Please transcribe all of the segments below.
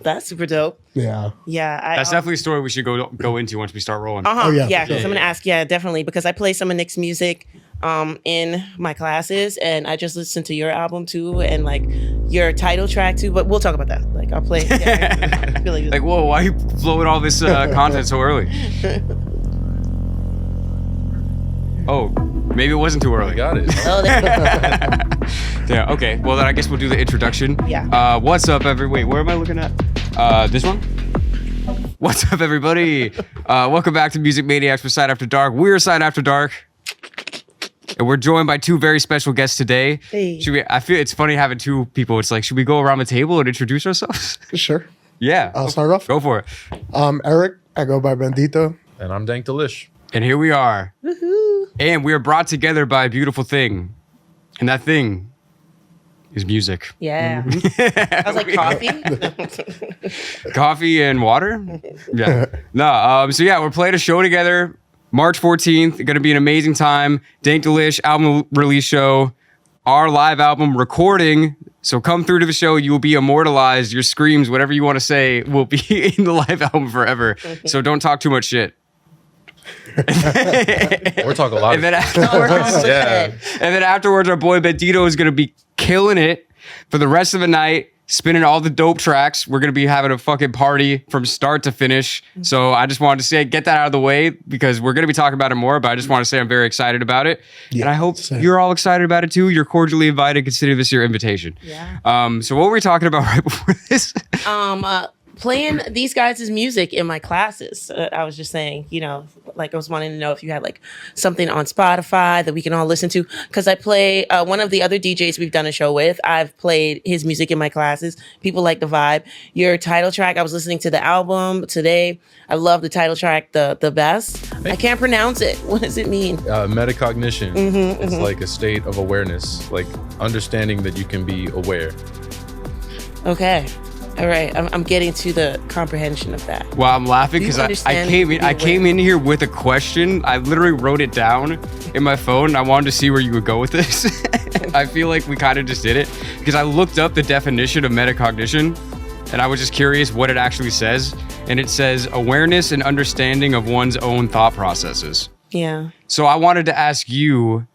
That's super dope. Yeah. Yeah. That's definitely a story we should go into once we start rolling. Oh yeah, yeah. for sure. Because I'm gonna ask. Yeah, definitely. Because I play some of Nick's music in my classes, and I just listened to your album too, and like your title track too. But we'll talk about that. Like I'll play. Yeah, I feel Like, whoa, why are you flowing all this content so early? Oh, maybe it wasn't too early. I got it. Oh, Yeah, okay. Well, then I guess we'll do the introduction. Yeah. What's up, Wait, where am I looking at? This one? What's up, everybody? Welcome back to Music Maniacs for Side After Dark. We're Side After Dark. And we're joined by two very special guests today. Hey. I feel it's funny having two people. It's like, should we go around the table and introduce ourselves? Sure. Yeah. I'll start off. Go for it. Eric, I go by Bendito. And I'm Dank Delish. And here we are. Woohoo. And we are brought together by a beautiful thing. And that thing is music. Yeah. I was like coffee. Coffee and water? Yeah. No, so yeah, we're playing a show together. March 14th. Going to be an amazing time. Dank Delish album release show. Our live album recording. So come through to the show. You will be immortalized. Your screams, whatever you want to say, will be in the live album forever. So don't talk too much shit. We're talking a lot. And then afterwards, and then afterwards, our boy Bendito is going to be killing it for the rest of the night, spinning all the dope tracks. We're going to be having a fucking party from start to finish. So I just wanted to say, get that out of the way because we're going to be talking about it more, but I just want to say I'm very excited about it. Yeah, and I hope same. you're all excited about it too. You're cordially invited. Consider this your invitation. Yeah. So what were we talking about right before this? Playing these guys' music in my classes. I was just saying, like I was wanting to know if you had like something on Spotify that we can all listen to. Because I play one of the other DJs we've done a show with. I've played his music in my classes. People like the vibe. Your title track, I was listening to the album today. I love the title track the best. I can't pronounce it. What does it mean? Metacognition. It's like a state of awareness, like understanding that you can be aware. Okay. All right, I'm getting to the comprehension of that. Well, I'm laughing Do you because I understand came in. being I came aware? in here with a question. I literally wrote it down in my phone. And I wanted to see where you would go with this. I feel like we kind of just did it because I looked up the definition of metacognition, and I was just curious what it actually says. And it says awareness and understanding of one's own thought processes. Yeah. So I wanted to ask you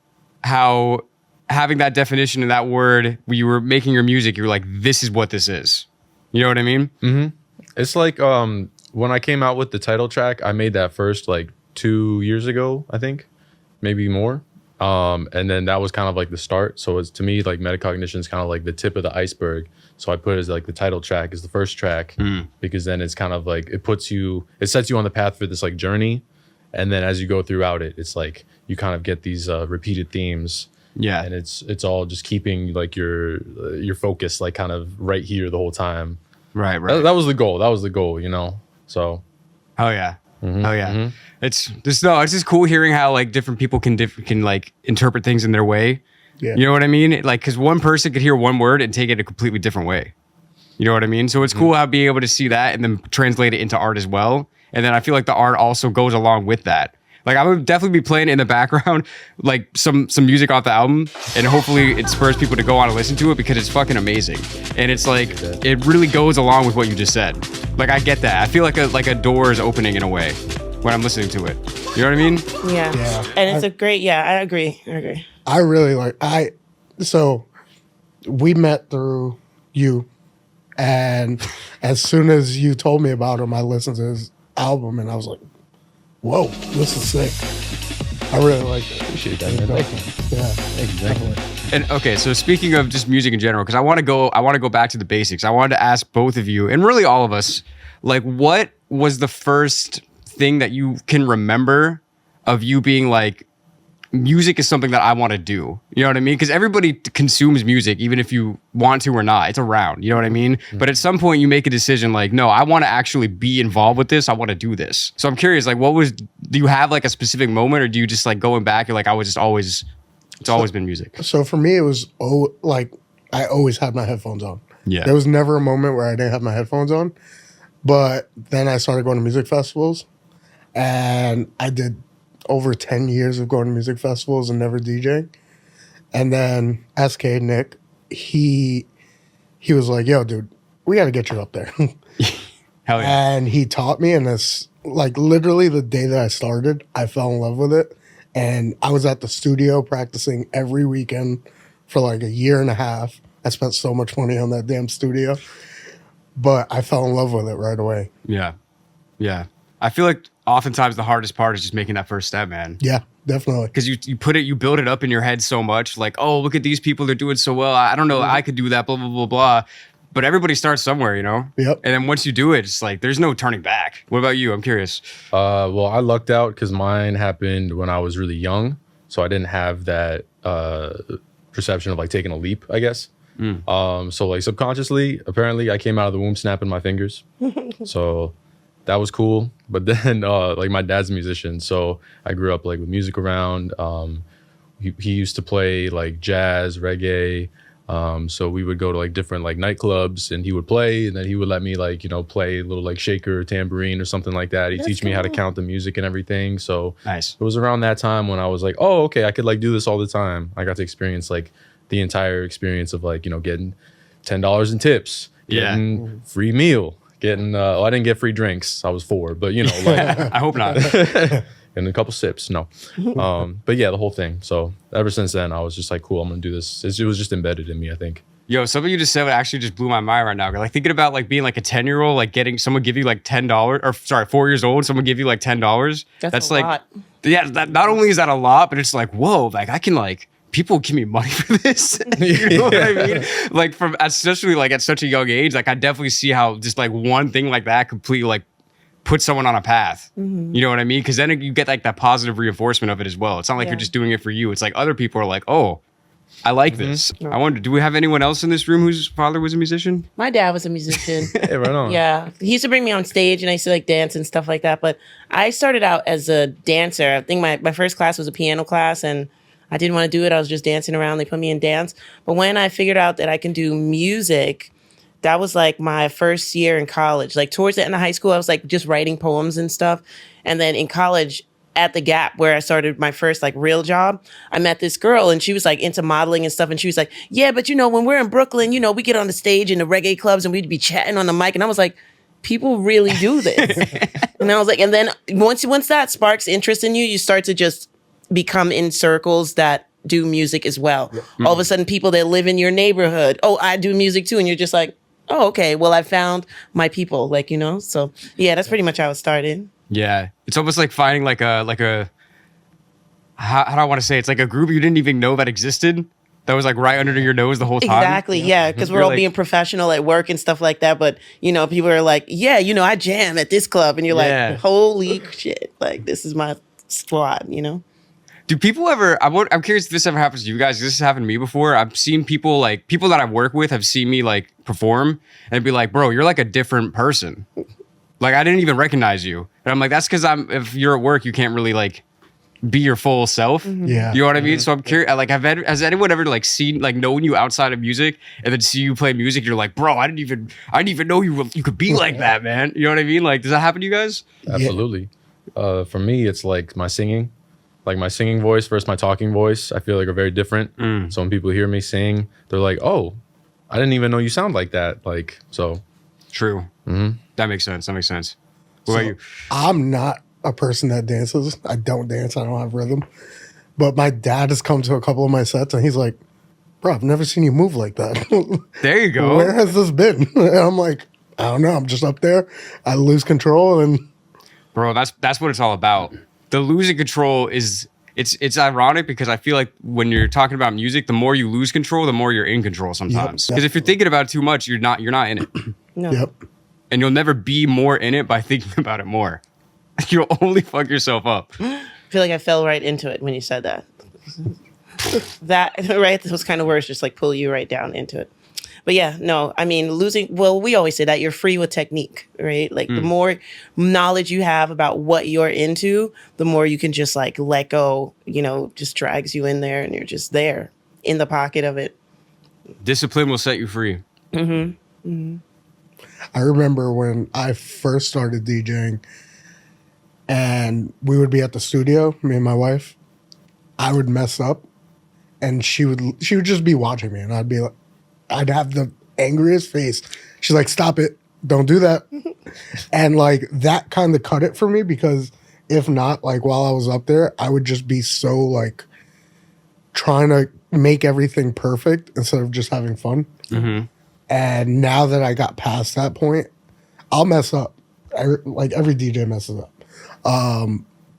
how having that definition and that word when you were making your music, you were like, "This is what this is." You know what I mean? Mm-hmm. It's like when I came out with the title track, I made that first like 2 years ago, I think, maybe more. And then that was kind of like the start. So it's to me like metacognition is kind of like the tip of the iceberg. So I put it as like the title track is the first track because then it's kind of like it sets you on the path for this like journey. And then as you go throughout it, it's like you kind of get these repeated themes. Yeah. And it's all just keeping like your focus like kind of right here the whole time. Right. That was the goal. So. Oh yeah. Oh yeah. It's just cool hearing how like different people can like interpret things in their way. Yeah. You know what I mean? Like, because one person could hear one word and take it a completely different way. You know what I mean? So it's cool how being able to see that and then translate it into art as well. And then I feel like the art also goes along with that. Like I would definitely be playing in the background, like some music off the album, and hopefully it spurs people to go on and listen to it because it's fucking amazing. And it's like it really goes along with what you just said. Like I get that. I feel like a door is opening in a way when I'm listening to it. You know what I mean? Yeah. And it's a great. I agree. I really so we met through you, and as soon as you told me about him, I listened to his album and I was like, whoa, this is sick. I really like it. Appreciate that, man. Thank you. Yeah, Exactly. And okay, so speaking of just music in general, because I want to go back to the basics. I wanted to ask both of you, and really all of us, like, what was the first thing that you can remember of you being like, music is something that I want to do? You know what I mean? Because everybody consumes music, even if you want to or not. It's around. You know what I mean? Mm-hmm. But at some point, you make a decision like, no, I want to actually be involved with this. I want to do this. So I'm curious, like, do you have like a specific moment, or do you just like going back? You're like, it's always been music. So for me, it was I always had my headphones on. Yeah. There was never a moment where I didn't have my headphones on. But then I started going to music festivals, and I did over 10 years of going to music festivals and never DJing. And then SK Nick, he was like, yo, dude, we got to get you up there. Hell yeah. And he taught me, and it's like literally the day that I started, I fell in love with it. And I was at the studio practicing every weekend for like a year and a half. I spent so much money on that damn studio, but I fell in love with it right away. Yeah. Yeah. I feel like oftentimes the hardest part is just making that first step, man. Yeah, definitely. Because you build it up in your head so much, like, oh, look at these people, they're doing so well. I don't know, I could do that, blah, blah, blah, blah. But everybody starts somewhere, you know? Yep. And then once you do it, it's like, there's no turning back. What about you? I'm curious. Well, I lucked out because mine happened when I was really young. So I didn't have that perception of like taking a leap, I guess. So like subconsciously, apparently I came out of the womb snapping my fingers. So that was cool. But then like my dad's a musician. So I grew up like with music around. He used to play like jazz, reggae. So we would go to like different like nightclubs and he would play, and then he would let me like, you know, play a little like shaker or tambourine or something like that. He'd teach me how to count the music and everything. So Nice. it was around that time when I was like, oh, okay, I could like do this all the time. I got to experience like the entire experience of like, you know, getting $10 in tips, getting free meal, getting, well, I didn't get free drinks. I was 4, but you know, like, I hope not. and a couple sips. No. But yeah, the whole thing. So ever since then, I was just like, cool, I'm going to do this. It was just embedded in me, I think. Yo, something you just said actually just blew my mind right now. Like thinking about like being like a 10-year-old, like getting someone give you like $10, or sorry, 4 years old, someone give you like $10. That's a like, lot. yeah, that not only is that a lot, but it's like, whoa, like I can like, people give me money for this. You know what I mean? Like from, especially like at such a young age, like I definitely see how just like one thing like that completely like put someone on a path. You know what I mean? Because then you get like that positive reinforcement of it as well. It's not like you're just doing it for you. It's like other people are like, oh, I like this. I wonder, do we have anyone else in this room whose father was a musician? My dad was a musician. Hey, right on. Yeah. He used to bring me on stage and I used to like dance and stuff like that. But I started out as a dancer. I think my first class was a piano class and I didn't want to do it. I was just dancing around. They put me in dance. But when I figured out that I can do music, that was like my first year in college. Like towards the end of high school, I was like just writing poems and stuff. And then in college, at the Gap, where I started my first like real job, I met this girl and she was like into modeling and stuff. And she was like, yeah, but you know, when we're in Brooklyn, you know, we get on the stage in the reggae clubs and we'd be chatting on the mic. And I was like, people really do this. And I was like, and then once that sparks interest in you, you start to just become in circles that do music as well. All of a sudden, people that live in your neighborhood, oh, I do music too. And you're just like, oh, okay, well, I found my people, like, you know? So yeah, that's pretty much how it started. Yeah. It's almost like finding like a, how do I want to say it? It's like a group you didn't even know that existed. That was like right under your nose the whole time. Exactly, yeah, because we're You're all like- being professional at work and stuff like that. But, you know, people are like, yeah, you know, I jam at this club. And you're Yeah. like, holy shit, like, this is my squad, you know? Do people ever, I'm curious if this ever happens to you guys. This has happened to me before. I've seen people like, people that I work with have seen me like perform and be like, bro, you're like a different person. Like, I didn't even recognize you. And I'm like, that's because if you're at work, you can't really like be your full self. Yeah. You know what I mean? So I'm curious, like, has anyone ever like seen, like known you outside of music and then see you play music? You're like, bro, I didn't even know you could be like that, man. You know what I mean? Like, does that happen to you guys? Absolutely. For me, it's like my singing. Like my singing voice versus my talking voice, I feel like are very different. So when people hear me sing, they're like, oh, I didn't even know you sound like that. Like, so. True. That makes sense. What about you? I'm not a person that dances. I don't dance. I don't have rhythm. But my dad has come to a couple of my sets and he's like, bro, I've never seen you move like that. There you go. Where has this been? And I'm like, I don't know. I'm just up there. I lose control and Bro, that's what it's all about. The losing control is it's ironic because I feel like when you're talking about music, the more you lose control, the more you're in control sometimes. Because if you're thinking about it too much, you're not in it. No. yep. And you'll never be more in it by thinking about it more. You'll only fuck yourself up. I feel like I fell right into it when you said that. That, right? Those kind of words just like pull you right down into it. But yeah, no, I mean, we always say that you're free with technique, right? Like the more knowledge you have about what you're into, the more you can just like let go, you know, just drags you in there and you're just there in the pocket of it. Discipline will set you free. I remember when I first started DJing and we would be at the studio, me and my wife, I would mess up and she would just be watching me and I'd be like, I'd have the angriest face She's like, stop it. Don't do that. And like that kind of cut it for me, because if not, like while I was up there, I would just be so like trying to make everything perfect instead of just having fun. And now that I got past that point, I'll mess up. Like every DJ messes up.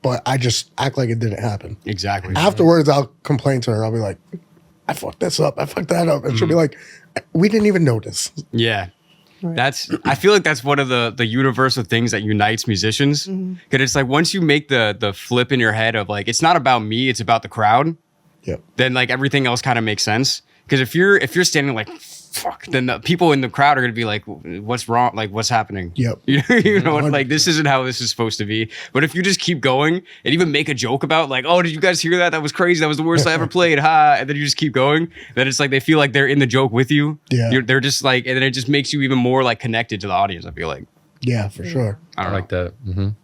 But I just act like it didn't happen. Exactly. Afterwards, I'll complain to her. I'll be like, I fucked this up. I fucked that up. And she'll be like, we didn't even notice. Yeah. I feel like that's one of the universal things that unites musicians. Because it's like once you make the flip in your head of like, it's not about me, it's about the crowd. Yep. Then like everything else kind of makes sense. Because if you're standing like, fuck, then the people in the crowd are going to be like, what's wrong? Like, what's happening? Yep. You know, like this isn't how this is supposed to be. But if you just keep going and even make a joke about like, oh, did you guys hear that? That was crazy. That was the worst I ever played. Ha. And then you just keep going. Then it's like they feel like they're in the joke with you. Yeah. They're just like, and then it just makes you even more like connected to the audience, I feel like. Yeah, for sure. I don't know. like that.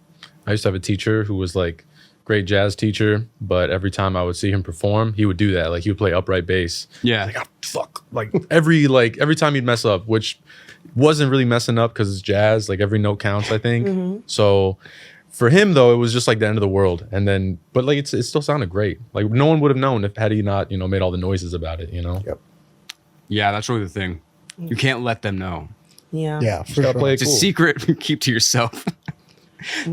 I used to have a teacher who was like great jazz teacher, but every time I would see him perform, he would do that. Like he would play upright bass. Yeah. Like, oh, fuck. Like every time he'd mess up, which wasn't really messing up because it's jazz. Like every note counts, I think. So for him though, it was just like the end of the world. And then, but like it still sounded great. Like no one would have known had he not, made all the noises about it. Yep. Yeah, that's really the thing. You can't let them know. Yeah. Yeah, for Gotta sure. play it It's a cool. secret. Keep to yourself.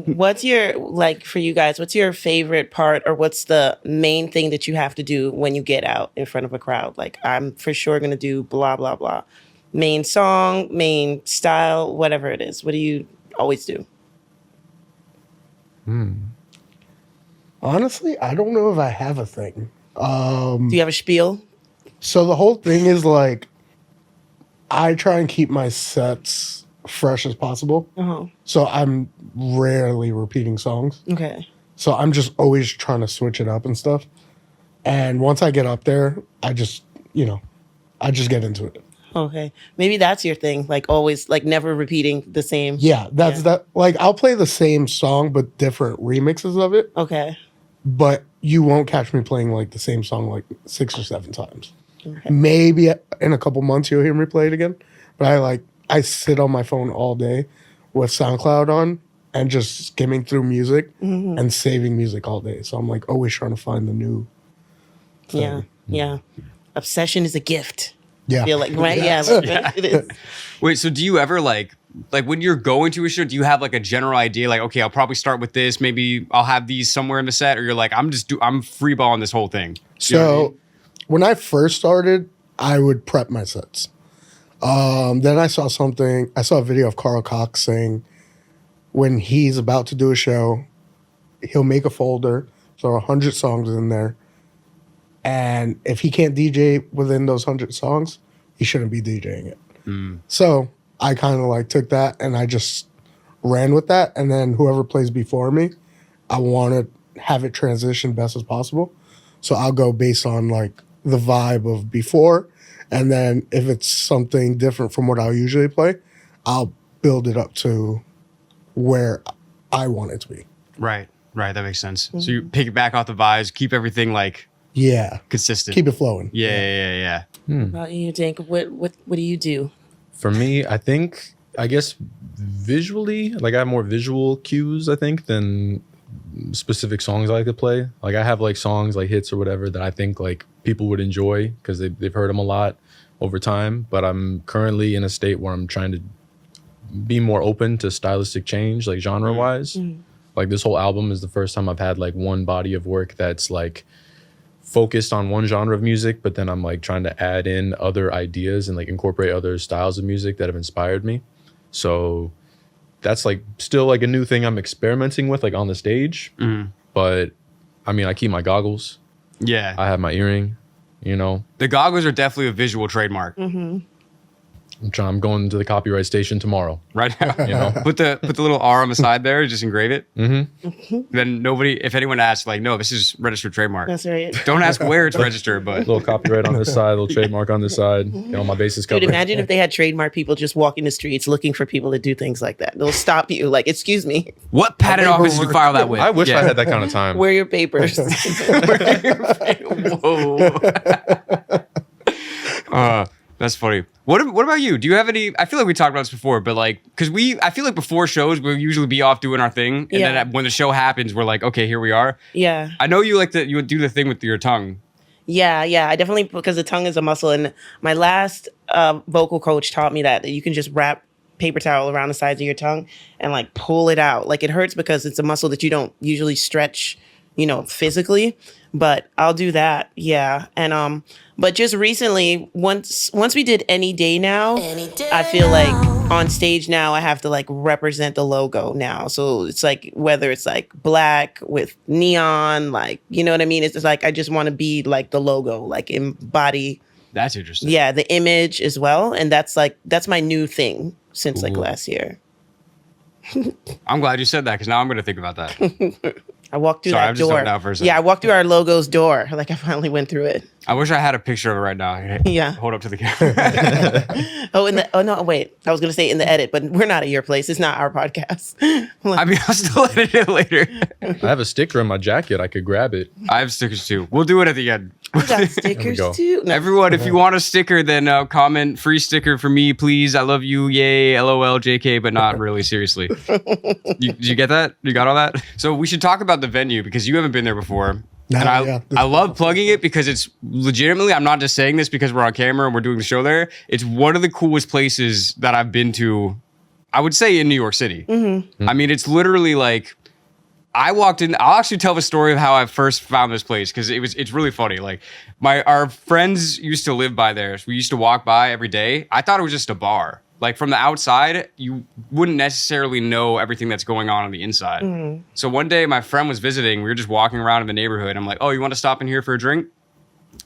What's your, like, for you guys, what's your favorite part, or what's the main thing that you have to do when you get out in front of a crowd? Like, I'm for sure going to do blah, blah, blah. Main song, main style, whatever it is. What do you always do? Honestly, I don't know if I have a thing. Do you have a spiel? So the whole thing is like, I try and keep my sets fresh as possible. Uh-huh. So I'm rarely repeating songs. Okay. So I'm just always trying to switch it up and stuff. And once I get up there, I just, I just get into it. Okay. Maybe that's your thing. Like, always, like, never repeating the same. Yeah, that's that. Like, I'll play the same song, but different remixes of it. Okay. But you won't catch me playing like the same song like 6 or 7 times. Okay. Maybe in a couple months you'll hear me play it again. But I sit on my phone all day with SoundCloud on and just skimming through music and saving music all day. So I'm like always trying to find the new thing. Yeah. Yeah. Obsession is a gift. Yeah. I feel like, right? Yes. Yeah. It is. Wait, so do you ever like when you're going to a show, do you have like a general idea? Like, okay, I'll probably start with this. Maybe I'll have these somewhere in the set, or you're like, I'm freeballing this whole thing. You know what I mean? When I first started, I would prep my sets. Then I saw a video of Carl Cox saying when he's about to do a show, he'll make a folder, throw 100 songs in there. And if he can't DJ within those 100 songs, he shouldn't be DJing it. So I kind of like took that and I just ran with that. And then whoever plays before me, I want to have it transition best as possible. So I'll go based on like the vibe of before. And then if it's something different from what I'll usually play, I'll build it up to where I want it to be. Right. That makes sense. So you pick it back off the vibes, keep everything like consistent. Keep it flowing. Yeah. What about you, Dank? What do you do? For me, I guess visually, like I have more visual cues, I think, than specific songs I like to play. Like I have like songs like hits or whatever that I think like people would enjoy because they've heard them a lot over time. But I'm currently in a state where I'm trying to be more open to stylistic change, like genre wise. Like this whole album is the first time I've had like one body of work that's like focused on one genre of music, but then I'm like trying to add in other ideas and like incorporate other styles of music that have inspired me. So that's like still like a new thing I'm experimenting with like on the stage. But I mean, I keep my goggles. Yeah. I have my earring, The goggles are definitely a visual trademark. I'm going to the copyright station tomorrow. Right now. Put the little R on the side there, just engrave it. Then if anyone asks, like, no, this is registered trademark. That's right. Don't ask where it's registered, but Little copyright on this side, little trademark on this side. My bases covered. Dude, imagine if they had trademark people just walking the streets looking for people to do things like that. They'll stop you, like, excuse me, what patent office did you file that with? I wish I had that kind of time. where are your papers? Whoa. That's funny. What about you? Do you have any? I feel like we talked about this before, but like, because I feel like before shows we'll usually be off doing our thing, and then when the show happens, we're like, okay, here we are. Yeah. I know you you would do the thing with your tongue. Yeah, I definitely, because the tongue is a muscle, and my last vocal coach taught me that you can just wrap paper towel around the sides of your tongue and like pull it out. Like it hurts because it's a muscle that you don't usually stretch, physically. But I'll do that. Yeah. And but just recently, once we did Any Day Now, I feel like on stage now I have to like represent the logo now. So it's like whether it's like black with neon, like you know what I mean? It's just like I just want to be like the logo, like embody. That's interesting. Yeah, the image as well. And that's my new thing since like last year. I'm glad you said that because now I'm gonna think about that. I walked through that I'm just door. zoned out for a second. Yeah, I walked through our logo's door. Like I finally went through it. I wish I had a picture of it right now. Yeah. Hold up to the camera. Oh no, wait. I was gonna say in the edit, but we're not at your place. It's not our podcast. I mean, I'll still edit it later. I have a sticker in my jacket. I could grab it. I have stickers too. We'll do it at the end. We got stickers go. too. No. Everyone, if you want a sticker, then comment free sticker for me, please. I love you. Yay. LOL, JK, but not really. Seriously. Did you get that? You got all that? So we should talk about the venue because you haven't been there before. No, And yeah. I love plugging it because it's legitimately, I'm not just saying this because we're on camera and we're doing the show there. It's one of the coolest places that I've been to, I would say, in New York City. Mm-hmm. I mean, it's literally like, I walked in. I'll actually tell the story of how I first found this place because it's really funny. Like our friends used to live by there. So we used to walk by every day. I thought it was just a bar. Like from the outside, you wouldn't necessarily know everything that's going on the inside. Mm-hmm. So one day my friend was visiting. We were just walking around in the neighborhood. I'm like, oh, you want to stop in here for a drink?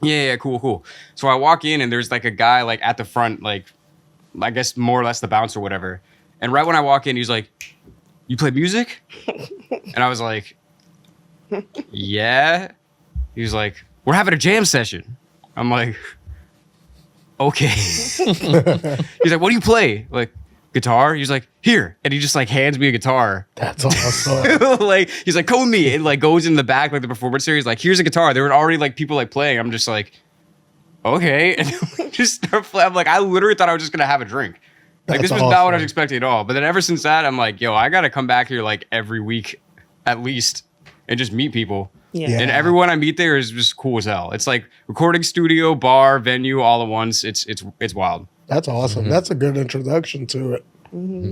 Yeah, cool. So I walk in and there's like a guy like at the front, like I guess more or less the bouncer or whatever. And right when I walk in, he's like, you play music? And I was like, yeah. He was like, we're having a jam session. I'm like, okay. He's like, what do you play? Like, guitar? He's like, here. And he just like hands me a guitar. That's awesome. Like, he's like, come with me. And like goes in the back, like the performance series, like, here's a guitar. There were already like people like playing. I'm just like, okay. And then just start playing. I'm like, I literally thought I was just going to have a drink. Like, That's this was not what I was awesome. expecting at all. But then ever since that, I'm like, yo, I got to come back here like every week at least and just meet people. Yeah. Yeah. And everyone I meet there is just cool as hell. It's like recording studio, bar, venue, all at once. It's wild. That's awesome. Mm-hmm. That's a good introduction to it.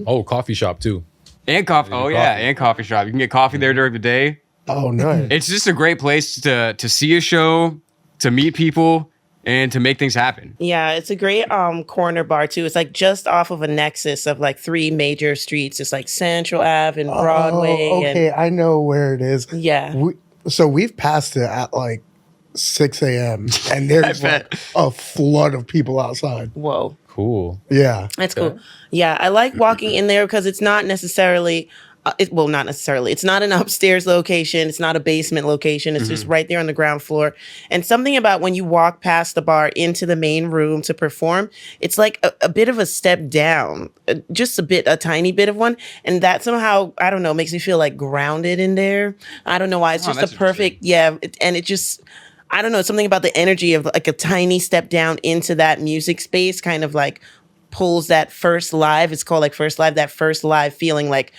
Oh, coffee shop too. And coffee. Oh, yeah. And coffee shop. You can get coffee there during the day. Oh, nice. It's just a great place to see a show, to meet people, and to make things happen. Yeah, it's a great corner bar too. It's like just off of a nexus of like three major streets. It's like Central Ave and Broadway. Oh, okay, I know where it is. Yeah. So we've passed it at like 6 a.m. and there's like a flood of people outside. Whoa. Cool. Yeah. That's cool. Yeah, I like walking in there because it's not necessarily, not necessarily. It's not an upstairs location. It's not a basement location. It's just right there on the ground floor. And something about when you walk past the bar into the main room to perform, it's like a bit of a step down, just a tiny bit of one. And that somehow, I don't know, makes me feel like grounded in there. I don't know why. It's just that's a perfect, and it just, I don't know, something about the energy of like a tiny step down into that music space kind of like pulls that first live. It's called like first live, that first live feeling like,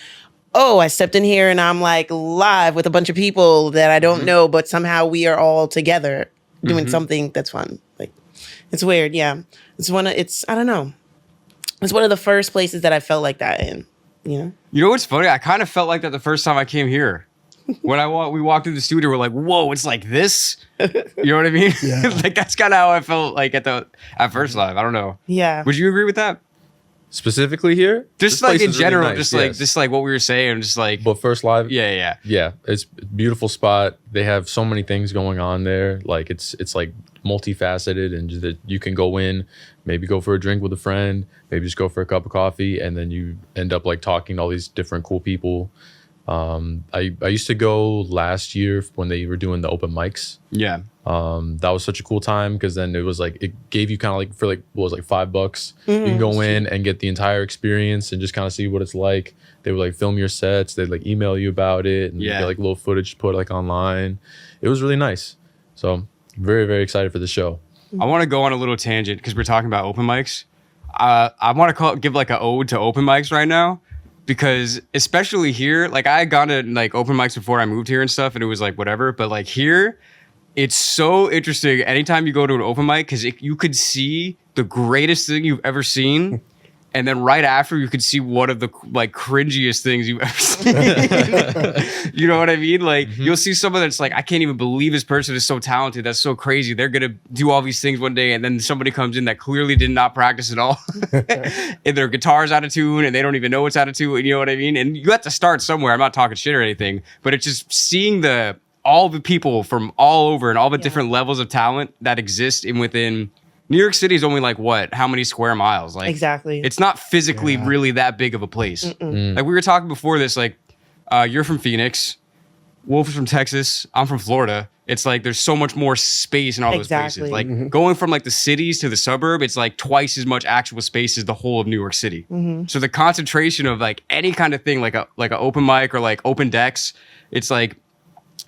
oh, I stepped in here and I'm like live with a bunch of people that I don't know, but somehow we are all together doing something that's fun. Like, it's weird. Yeah. I don't know. It's one of the first places that I felt like that in, you know? You know what's funny? I kind of felt like that the first time I came here. When we walked through the studio, we're like, whoa, it's like this? You know what I mean? Yeah. Like, that's kind of how I felt like at first live. I don't know. Yeah. Would you agree with that? Specifically here? Just This like place in is really general, nice, just yes. like what we were saying, just like, But first live? yeah. Yeah, it's a beautiful spot. They have so many things going on there. Like it's like multifaceted, and just that you can go in, maybe go for a drink with a friend, maybe just go for a cup of coffee, and then you end up like talking to all these different cool people. I used to go last year when they were doing the open mics. Yeah. That was such a cool time because then it was like it gave you kind of like for like what was it, like $5. You can go in and get the entire experience and just kind of see what it's like. They would like film your sets. They'd like email you about it and get like little footage to put like online. It was really nice. So very, very excited for the show. I want to go on a little tangent because we're talking about open mics. I want to give like an ode to open mics right now, because especially here, like I had gone to like open mics before I moved here and stuff, and it was like whatever. But like here, it's so interesting anytime you go to an open mic, because you could see the greatest thing you've ever seen. And then right after, you could see one of the like cringiest things you've ever seen. You know what I mean? Like you'll see someone that's like, I can't even believe this person is so talented. That's so crazy. They're gonna do all these things one day, and then somebody comes in that clearly did not practice at all, and their guitar's out of tune, and they don't even know what's out of tune. You know what I mean? And you have to start somewhere. I'm not talking shit or anything, but it's just seeing all the people from all over and all the different levels of talent that exist within. New York City is only like what? How many square miles? Like Exactly. It's not physically really that big of a place. Like we were talking before this, like you're from Phoenix, Wolf is from Texas, I'm from Florida. It's like there's so much more space in all those places. Like going from like the cities to the suburb, it's like twice as much actual space as the whole of New York City. So the concentration of like any kind of thing, like an open mic or like open decks, it's like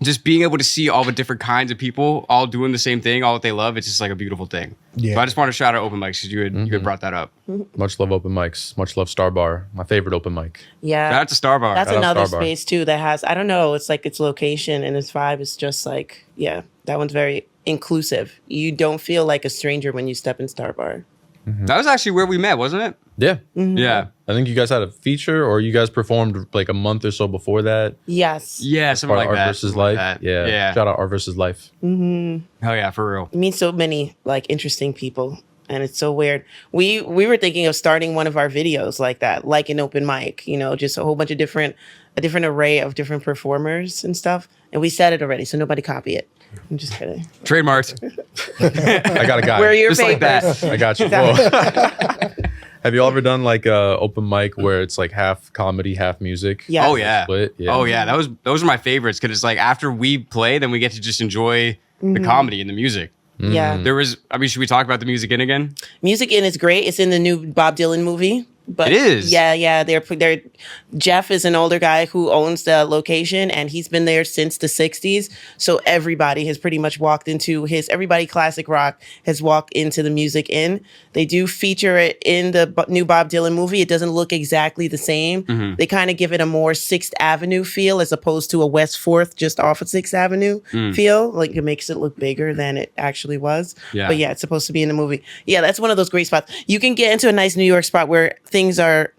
just being able to see all the different kinds of people all doing the same thing, all that they love. It's just like a beautiful thing. Yeah. So I just want to shout out open mics because you had brought that up. Much love open mics. Much love Star Bar. My favorite open mic. Yeah. Shout out to Star Bar. That's Shout out another Star Bar. space too that has, I don't know, it's like its location and its vibe is just like, yeah, that one's very inclusive. You don't feel like a stranger when you step in Star Bar. That was actually where we met, wasn't it? Yeah. Yeah. I think you guys had a feature, or you guys performed like a month or so before that. Yes. Yeah, something Part like of that. Art versus something like Life. that. Yeah. Yeah. Shout out Art versus Life. Hell yeah, for real. It means so many like interesting people. And it's so weird. We were thinking of starting one of our videos like that, like an open mic, you know, just a whole bunch of a different array of different performers and stuff. And we said it already, so nobody copy it. I'm just kidding. Trademarked. I got a guy. Where are your Just like papers? that. I got you. Whoa. Have you all ever done like a open mic where it's like half comedy, half music? Yeah. Oh yeah. Split? Yeah. Oh yeah. Those are my favorites because it's like after we play, then we get to just enjoy the comedy and the music. Yeah. Should we talk about the music in again? Music in is great. It's in the new Bob Dylan movie. But It is? Yeah. They're Jeff is an older guy who owns the location, and he's been there since the 60s. So everybody has pretty much walked into everybody classic rock has walked into the music in. They do feature it in the new Bob Dylan movie. It doesn't look exactly the same. They kind of give it a more 6th Avenue feel as opposed to a West 4th just off of 6th Avenue feel. Like it makes it look bigger than it actually was. Yeah. But yeah, it's supposed to be in the movie. Yeah, that's one of those great spots. You can get into a nice New York spot where things are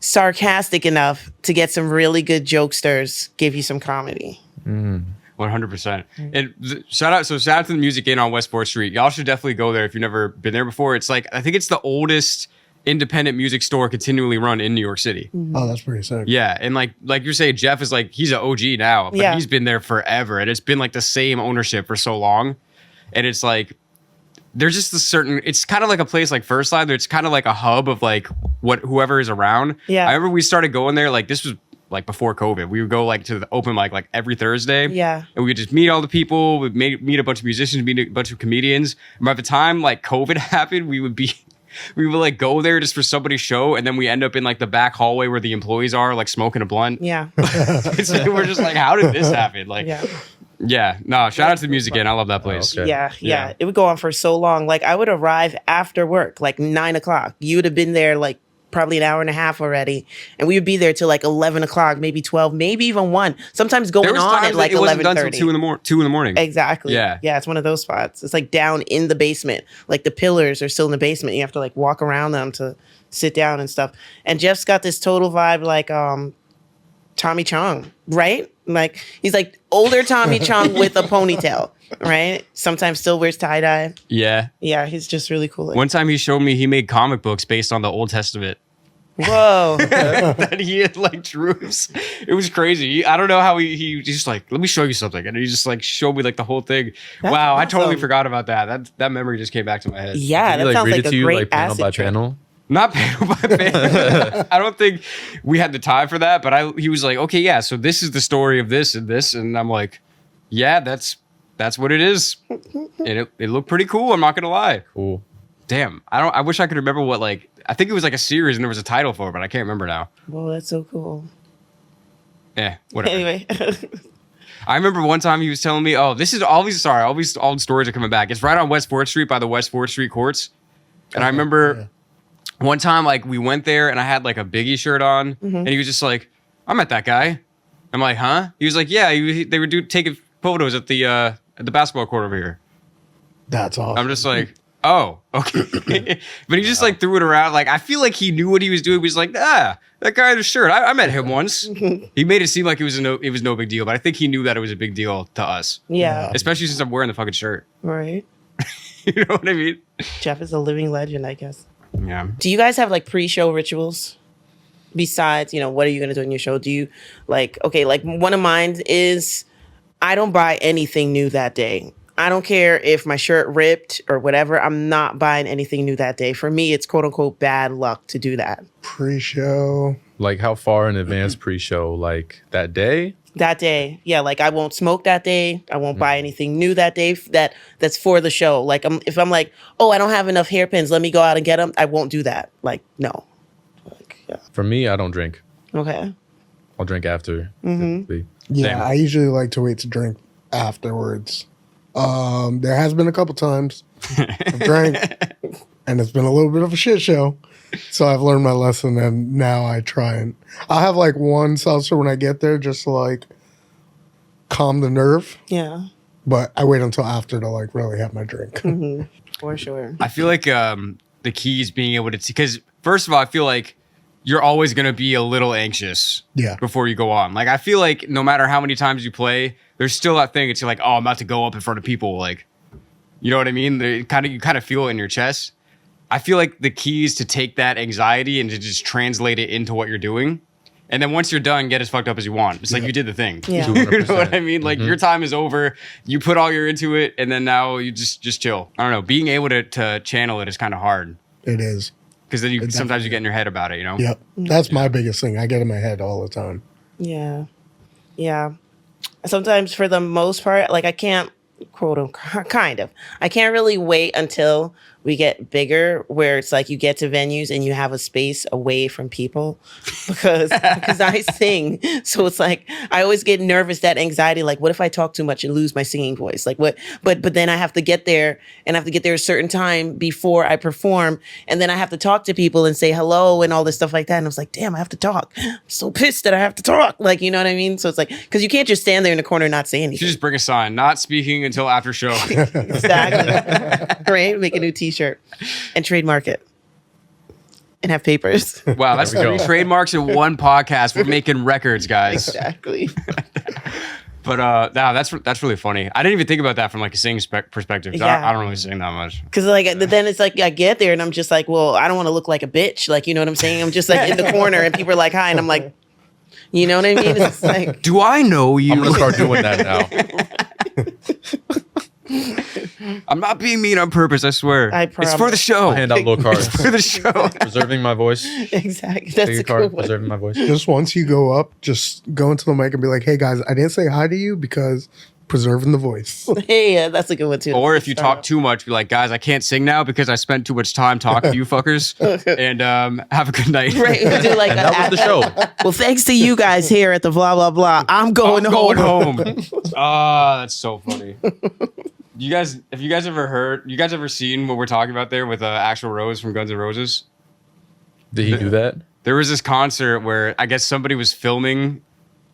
sarcastic enough to get some really good jokesters give you some comedy. 100%. And shout out to the Music Inn on West 4th Street. Y'all should definitely go there if you've never been there before. It's like, I think it's the oldest independent music store continually run in New York City. Oh, that's pretty sick. Yeah. And like you're saying, Jeff is like, he's an OG now, but Yeah. he's been there forever. And it's been like the same ownership for so long. And it's like, there's just a certain, it's kind of like a place like First Line. It's kind of like a hub of like whoever is around. Yeah. I remember we started going there, like this was like before COVID. We would go like to the open mic like every Thursday. Yeah. And we would just meet all the people, we'd meet a bunch of musicians, meet a bunch of comedians. And by the time like COVID happened, we would like go there just for somebody's show, and then we end up in like the back hallway where the employees are, like smoking a blunt. Yeah. It's like, we're just like, how did this happen? Like, Yeah. No, shout out to the Music Inn. I love that place. Okay. Yeah. It would go on for so long. Like I would arrive after work, like 9 o'clock. You would have been there like probably an hour and a half already. And we would be there till like 11 o'clock, maybe 12, maybe even 1. Sometimes There going was on times at like it wasn't done 11:30. till 2 in the morning. Exactly. Yeah. Yeah, it's one of those spots. It's like down in the basement. Like the pillars are still in the basement. You have to like walk around them to sit down and stuff. And Jeff's got this total vibe like Tommy Chong, right? Like he's like older Tommy Chong with a ponytail, right? Sometimes still wears tie-dye. Yeah. Yeah, he's just really cool. One time he showed me he made comic books based on the Old Testament Whoa. that he had like drew. It was crazy. I don't know how he just like, let me show you something. And he just like showed me like the whole thing. That's wow. I totally awesome. forgot about that. That memory just came back to my head. Yeah, Did he, that sounds read like it a to you, great like panel acid by trip. panel? Not panel by panel. I don't think we had the time for that, but he was like, okay, yeah, so this is the story of this and this. And I'm like, yeah, that's what it is. And it looked pretty cool. I'm not going to lie. Cool. Damn. I wish I could remember what like, I think it was like a series and there was a title for it, but I can't remember now. Whoa, that's so cool. Yeah, whatever. Anyway. I remember one time he was telling me, "Oh, this is all these old stories are coming back. It's right on West 4th Street by the West 4th Street courts." And I remember one time, like, we went there and I had like a Biggie shirt on, and he was just like, "I met that guy." I'm like, "Huh?" He was like, "Yeah, they were taking photos at the basketball court over here." That's awesome. I'm just like, "Oh, okay." But he just like threw it around. Like, I feel like he knew what he was doing. He was like, "Ah, that guy in the shirt. I met him once." He made it seem like it was no big deal, but I think he knew that it was a big deal to us. Yeah. Especially since I'm wearing the fucking shirt. Right. You know what I mean? Jeff is a living legend, I guess. Yeah. Do you guys have like pre-show rituals? Besides, what are you going to do in your show? Do you like one of mine is I don't buy anything new that day. I don't care if my shirt ripped or whatever. I'm not buying anything new that day. For me, it's quote unquote bad luck to do that. Pre-show. Like how far in advance pre-show? Like that day? That day, yeah. Like I won't smoke that day. I won't buy anything new that day. That's for the show. Like if I'm like, oh, I don't have enough hairpins. Let me go out and get them. I won't do that. Like no. Like, yeah. For me, I don't drink. Okay. I'll drink after. Typically. Yeah, Same. I usually like to wait to drink afterwards. There has been a couple times I've drank, and it's been a little bit of a shit show. So I've learned my lesson, and now I try and I'll have like one seltzer when I get there, just to like calm the nerve. Yeah. But I wait until after to like really have my drink. For sure. I feel like the key is being able to, because first of all, I feel like you're always going to be a little anxious Yeah. before you go on. Like, I feel like no matter how many times you play, there's still that thing. It's like, oh, I'm about to go up in front of people. Like, you know what I mean? You kind of feel it in your chest. I feel like the key is to take that anxiety and to just translate it into what you're doing. And then once you're done, get as fucked up as you want. It's like you did the thing. Yeah. You know what I mean? Like your time is over. You put all your into it, and then now you just chill. I don't know. Being able to channel it is kind of hard. It is. Because then sometimes you get in your head about it, you know? Yep. That's my biggest thing. I get in my head all the time. Yeah. Yeah. Sometimes for the most part, like I can't quote unquote, kind of. I can't really wait until we get bigger where it's like you get to venues and you have a space away from people because I sing. So it's like I always get nervous, that anxiety, like what if I talk too much and lose my singing voice? Like what but then I have to get there and I have to get there a certain time before I perform, and then I have to talk to people and say hello and all this stuff like that. And I was like, damn, I have to talk. I'm so pissed that I have to talk. Like, you know what I mean? So it's like, because you can't just stand there in the corner and not say You anything. should just bring a sign, not speaking until after show. Exactly. Right? Make a new t-shirt and trademark it and have papers. Wow, that's There we go. 3 trademarks in one podcast. We're making records, guys. Exactly. But no, that's really funny. I didn't even think about that from like a singing perspective. 'Cause Yeah. I don't really sing that much. Because like then it's like I get there and I'm just like, well, I don't want to look like a bitch. Like, you know what I'm saying? I'm just like in the corner and people are like, hi. And I'm like, you know what I mean? It's like, Do I know you? I'm gonna start doing that now. I'm not being mean on purpose, I swear. I It's for promise. the show. I'll hand out little cards. For the show. Preserving my voice. exactly. That's Take a a card. good one. Preserving my voice. Just once you go up, just go into the mic and be like, hey guys, I didn't say hi to you because preserving the voice. Hey, yeah, that's a good one too. Or if you talk too much, be like, guys, I can't sing now because I spent too much time talking to you fuckers. And have a good night. Right, we do like And that was the show. well, thanks to you guys here at the blah blah blah. I'm going I'm home. going home. Ah, that's so funny. You guys ever seen what we're talking about there with Axl Rose from Guns N' Roses? Did he do that? There was this concert where I guess somebody was filming.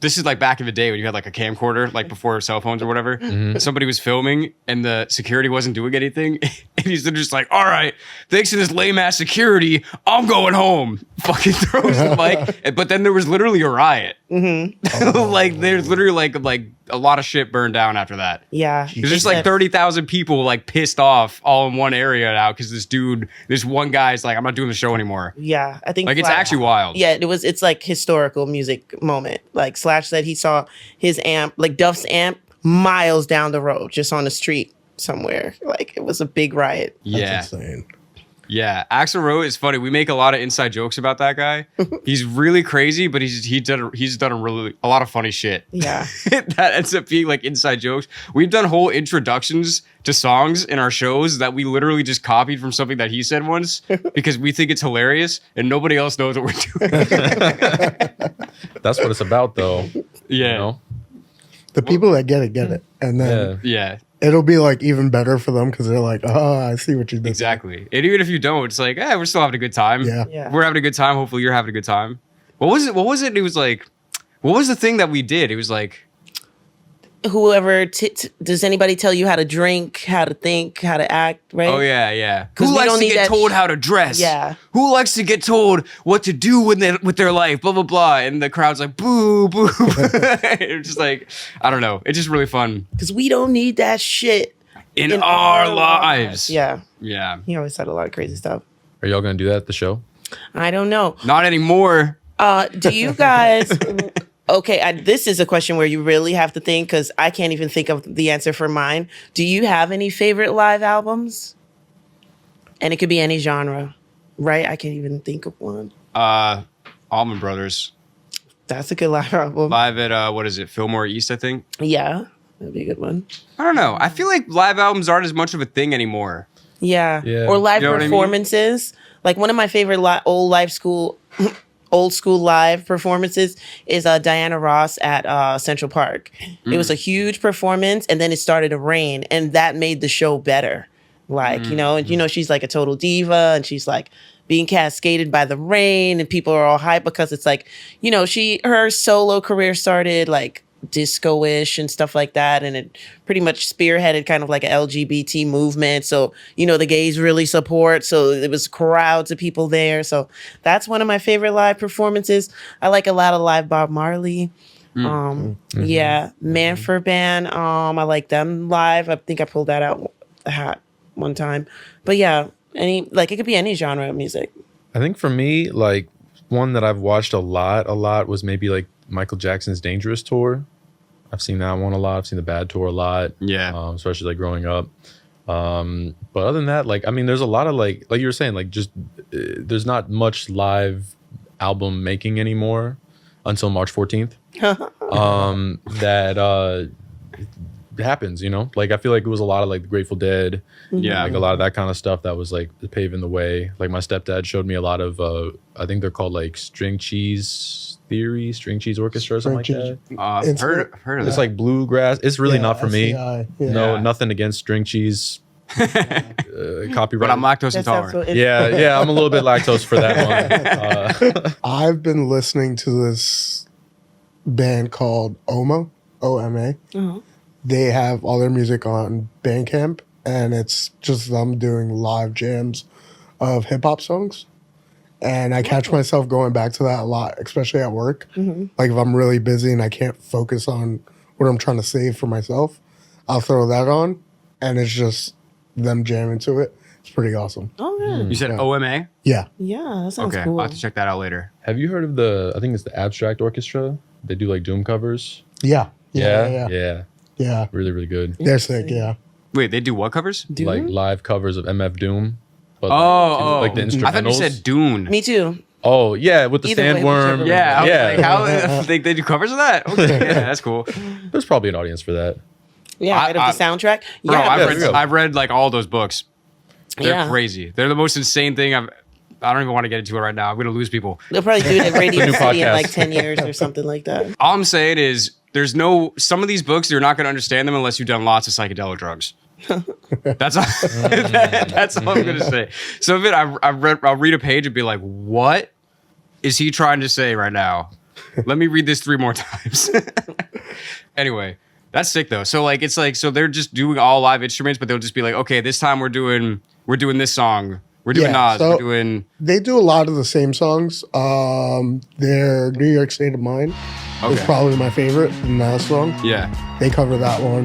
This is like back in the day when you had like a camcorder, like before cell phones or whatever. Somebody was filming and the security wasn't doing anything. And he's just like, all right, thanks to this lame ass security, I'm going home. Fucking throws the mic. But then there was literally a riot. Like there's literally like a lot of shit burned down after that. Yeah. There's just like 30,000 people like pissed off all in one area now because this one guy's like, I'm not doing the show anymore. Yeah, I think Like it's actually wild. Yeah, it's like historical music moment. Like Slash said he saw his amp, like Duff's amp, miles down the road, just on the street somewhere. Like it was a big riot. Yeah. That's insane. Yeah, Axl Rose is funny. We make a lot of inside jokes about that guy. He's really crazy, but he's done a lot of funny shit. Yeah. That ends up being like inside jokes. We've done whole introductions to songs in our shows that we literally just copied from something that he said once because we think it's hilarious and nobody else knows what we're doing. That's what it's about, though. Yeah. You know? The people that get it, and then Yeah, it'll be like even better for them because they're like, oh, I see what you did. exactly. And even if you don't, it's like, we're still having a good time. Yeah. Yeah. We're having a good time. Hopefully, you're having a good time. What was it? It was like, what was the thing that we did? It was like, Whoever does anybody tell you how to drink, how to think, how to act, right? oh yeah. 'Cause Who we likes don't to need get that told how to dress? Yeah. Who likes to get told what to do with their life? Blah blah blah. And the crowd's like, boo boo. It's just like, I don't know. It's just really fun Because we don't need that shit in our lives. Yeah. Yeah. He always said a lot of crazy stuff. Are y'all gonna do that at the show? I don't know. Not anymore. Do you guys? Okay, this is a question where you really have to think because I can't even think of the answer for mine. Do you have any favorite live albums? And it could be any genre, right? I can't even think of one. Allman Brothers That's a good live album. live at what is it? Fillmore East, I think. Yeah, that'd be a good one. I don't know. I feel like live albums aren't as much of a thing anymore. Yeah. Yeah. Or live You know what I mean? performances. Like one of my favorite old school live performances is Diana Ross at Central Park. It was a huge performance, and then it started to rain, and that made the show better. Like, and she's like a total diva, and she's like being cascaded by the rain, and people are all hyped because it's like, her solo career started like disco-ish and stuff like that, and it pretty much spearheaded kind of like an LGBT movement, so the gays really support, so there was crowds of people there. So that's one of my favorite live performances. I like a lot of live Bob Marley. Yeah, Manford Band, I like them live. I think I pulled that out the hat one time. But yeah, it could be any genre of music. I think for me, like one that I've watched a lot was maybe like Michael Jackson's Dangerous tour. I've seen that one a lot. I've seen the Bad tour a lot. Yeah. Especially like growing up. But other than that, like, I mean, there's a lot of like you were saying, like just there's not much live album making anymore until March 14th. That happens, like I feel like it was a lot of like the Grateful Dead, Yeah. like a lot of that kind of stuff that was like paving the way. Like my stepdad showed me a lot of I think they're called like String Cheese Orchestra or something like that. I've heard of It's that. like bluegrass. It's really not for me. SCI, No, Yeah. nothing against string cheese copyright. But I'm lactose That sounds intolerant. so yeah, I'm a little bit lactose for that one. I've been listening to this band called OMA, OMA. They have all their music on Bandcamp, and it's just them doing live jams of hip hop songs. And I catch myself going back to that a lot, especially at work. Like if I'm really busy and I can't focus on what I'm trying to save for myself, I'll throw that on, and it's just them jamming to it. It's pretty awesome. Oh, yeah. You said OMA? Yeah. Yeah, that sounds Okay, cool. I'll have to check that out later. Have you heard of I think it's the Abstract Orchestra? They do like Doom covers. Yeah. Yeah. Really, really good. They're sick, yeah. Wait, they do what covers? Dune? Like live covers of MF Doom. But Like the instrumentals. I thought you said Dune. Me too. Oh, yeah, with the Either way, sandworm. whichever. Yeah, I was yeah. like, how they do covers of that? Okay, yeah, that's cool. There's probably an audience for that. Yeah, right of the soundtrack. Bro, Yeah, I've there you go. read like all those books. They're Yeah. crazy. They're the most insane thing I don't even want to get into it right now. I'm gonna lose people. they'll probably do it at Radio New City in podcast. like 10 years or something like that. All I'm saying is some of these books you're not gonna understand them unless you've done lots of psychedelic drugs. That's all, that's all I'm gonna say. Some of it I'll read a page and be like, what is he trying to say right now? Let me read this 3 more times. Anyway, that's sick though. So like it's like so they're just doing all live instruments, but they'll just be like, okay, this time we're doing this song. We're doing Yeah, Nas. so- We're doing They do a lot of the same songs. Their New York State of Mind is Okay. probably my favorite, the Nas song. yeah. They cover that one.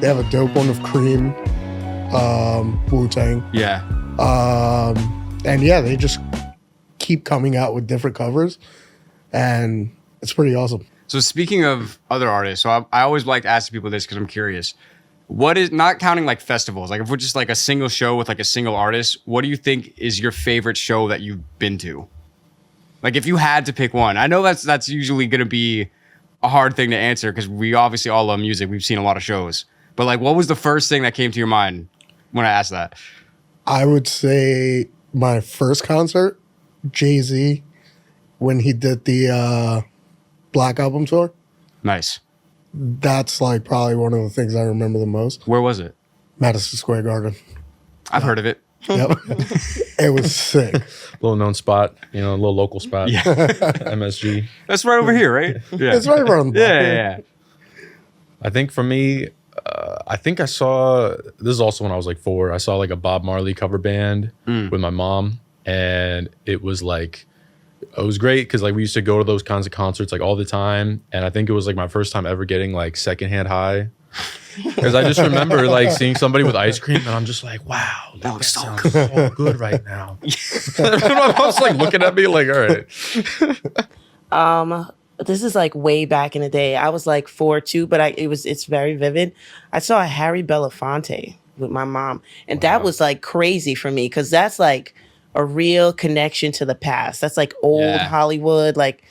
They have a dope one of Cream, Wu-Tang. Yeah. And yeah, they just keep coming out with different covers, and it's pretty awesome. So speaking of other artists, so I always like to ask people this because I'm curious. What is, not counting like festivals, like if we're just like a single show with like a single artist, what do you think is your favorite show that you've been to? Like if you had to pick one, I know that's usually going to be a hard thing to answer because we obviously all love music. We've seen a lot of shows, but like what was the first thing that came to your mind when I asked that? I would say my first concert, Jay-Z, when he did the Black Album tour. Nice. that's like probably one of the things I remember the most. Where was it? Madison Square Garden. I've heard of it. Yep. It was sick. Little known spot, you know, a little local spot. Yeah. MSG. That's right over here, right? Yeah. It's right around the block. Yeah. I think for me, I think I saw, this is also when I was like 4, I saw like a Bob Marley cover band with my mom, and it was like, it was great because like we used to go to those kinds of concerts like all the time, and I think it was like my first time ever getting like secondhand high, because I just remember like seeing somebody with ice cream, and I'm just like, wow, that looks so sounds so good right now. My mom's like looking at me like, all right. This is like way back in the day. I was like 4 too, but it's very vivid. I saw a Harry Belafonte with my mom, and that was like crazy for me because that's like a real connection to the past. That's like old Hollywood. Like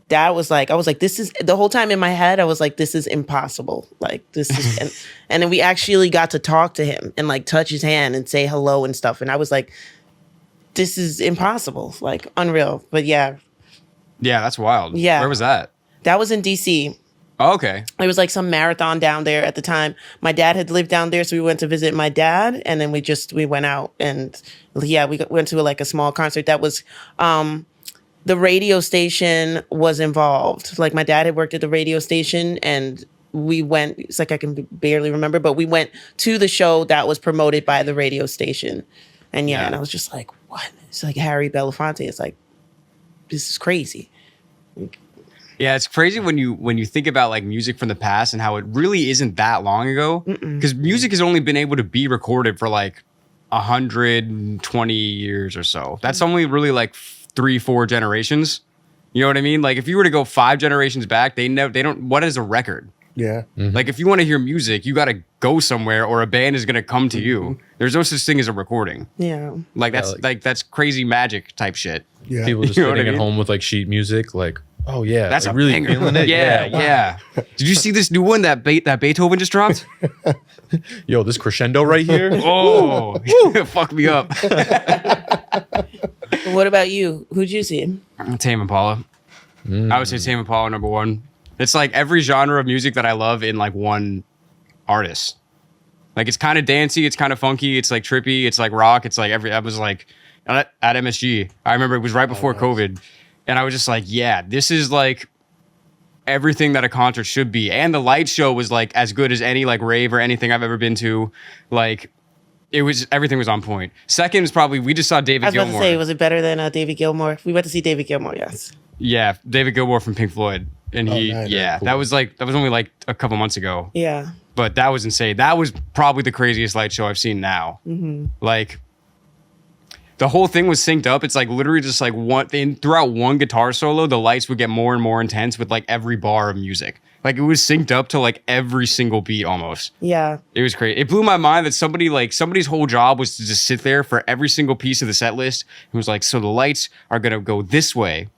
that was like, I was like, this is the whole time in my head. I was like, this is impossible. Like this is, and then we actually got to talk to him and like touch his hand and say hello and stuff. And I was like, this is impossible, like unreal. But yeah. Yeah, that's wild. Yeah. Where was that? That was in DC. Oh, okay. It was like some marathon down there at the time. My dad had lived down there, so we went to visit my dad, and then we went out and we went to like a small concert that was the radio station was involved. Like my dad had worked at the radio station, and we went, it's like I can barely remember, but we went to the show that was promoted by the radio station. And and I was just like, what? It's like Harry Belafonte. It's like, this is crazy. Yeah, it's crazy when you think about like music from the past and how it really isn't that long ago. Because music has only been able to be recorded for like 120 years or so. That's only really like 3-4 generations. You know what I mean? Like if you were to go 5 generations back, they don't. What is a record? Yeah. Like if you want to hear music, you got to go somewhere, or a band is going to come to you. There's no such thing as a recording. Yeah. Like that's that's crazy magic type shit. Yeah. People just You know what sitting I mean? at home with like sheet music, like, oh yeah, That's like, a really banger. feeling it. Yeah, wow. yeah. Did you see this new one that Beethoven just dropped? Yo, this crescendo right here. Oh, fuck me up. What about you? Who'd you see? Tame Impala. I would say Tame Impala number 1. It's like every genre of music that I love in like one artist. Like it's kind of dancey, it's kind of funky, it's like trippy, it's like rock, it's like I was like at MSG. I remember it was right before COVID, and I was just like, yeah, this is like everything that a concert should be. And the light show was like as good as any like rave or anything I've ever been to. Like everything was on point. Second is probably we just saw David I was about Gilmour. to say, was it better than David Gilmour? We went to see David Gilmour, yes. Yeah, David Gilmour from Pink Floyd. And nice. that was only like a couple months ago. Yeah. But that was insane. That was probably the craziest light show I've seen now. Like the whole thing was synced up. It's like literally just like throughout one guitar solo, the lights would get more and more intense with like every bar of music. Like it was synced up to like every single beat almost. Yeah. It was crazy. It blew my mind that somebody's whole job was to just sit there for every single piece of the set list. It was like, so the lights are gonna go this way,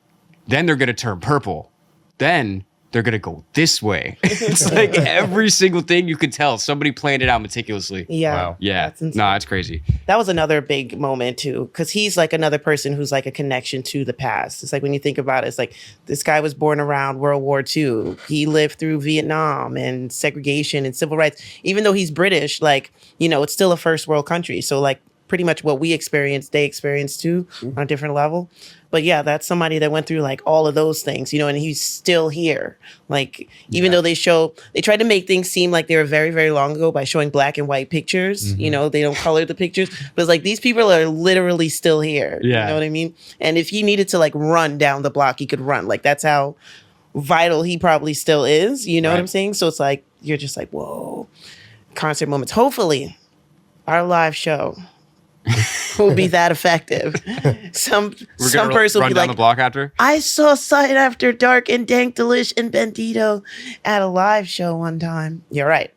then they're gonna turn purple, then they're gonna go this way. It's like every single thing you could tell. Somebody planned it out meticulously. Yeah. Wow. Yeah. That's insane. Nah, it's crazy. That was another big moment too, because he's like another person who's like a connection to the past. It's like when you think about it, it's like this guy was born around World War II. He lived through Vietnam and segregation and civil rights. Even though he's British, like, you know, it's still a first world country. So like pretty much what we experienced, they experienced too on a different level. But yeah, that's somebody that went through like all of those things, you know, and he's still here. Like, even though they tried to make things seem like they were very, very long ago by showing black and white pictures, you know, they don't color the pictures, but it's like these people are literally still here. Yeah. You know what I mean? And if he needed to like run down the block, he could run. Like that's how vital he probably still is. You know what I'm saying? So it's like, you're just like, whoa, concert moments. Hopefully our live show will be that effective. Some person will run be down like, the block after. I saw Sight After Dark and Dank Delish and Bendito at a live show one time. You're right.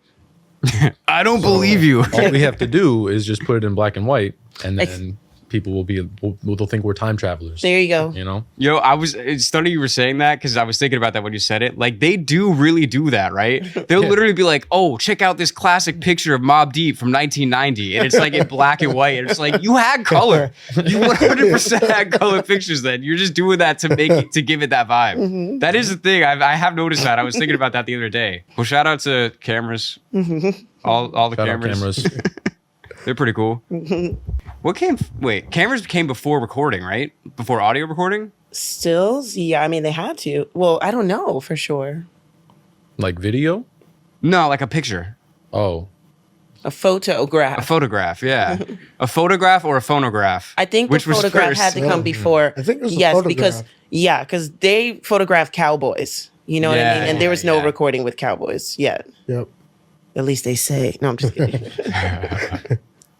I don't believe you. All we have to do is just put it in black and white, and then people will think we're time travelers. There you go. You know? Yo, it's funny you were saying that because I was thinking about that when you said it. Like, they do really do that, right? They'll literally be like, oh, check out this classic picture of Mobb Deep from 1990. And it's like in black and white. And it's like, you had color. You 100% had color pictures then. You're just doing that to give it that vibe. Mm-hmm. That is the thing. I have noticed that. I was thinking about that the other day. Well, shout out to cameras. Mm-hmm. All the Shout out cameras. They're pretty cool. Cameras came before recording, right? Before audio recording? Stills? Yeah, I mean, they had to. Well, I don't know for sure. Like video? No, like a picture. Oh. A photograph. A photograph, yeah. A photograph or a phonograph? I think Which the was photograph first? had to come before. I think it was a yes, photograph. because they photographed cowboys. You know what I Yeah, mean? And there was no yeah. recording with cowboys yet. Yep. At least they say. No, I'm just kidding.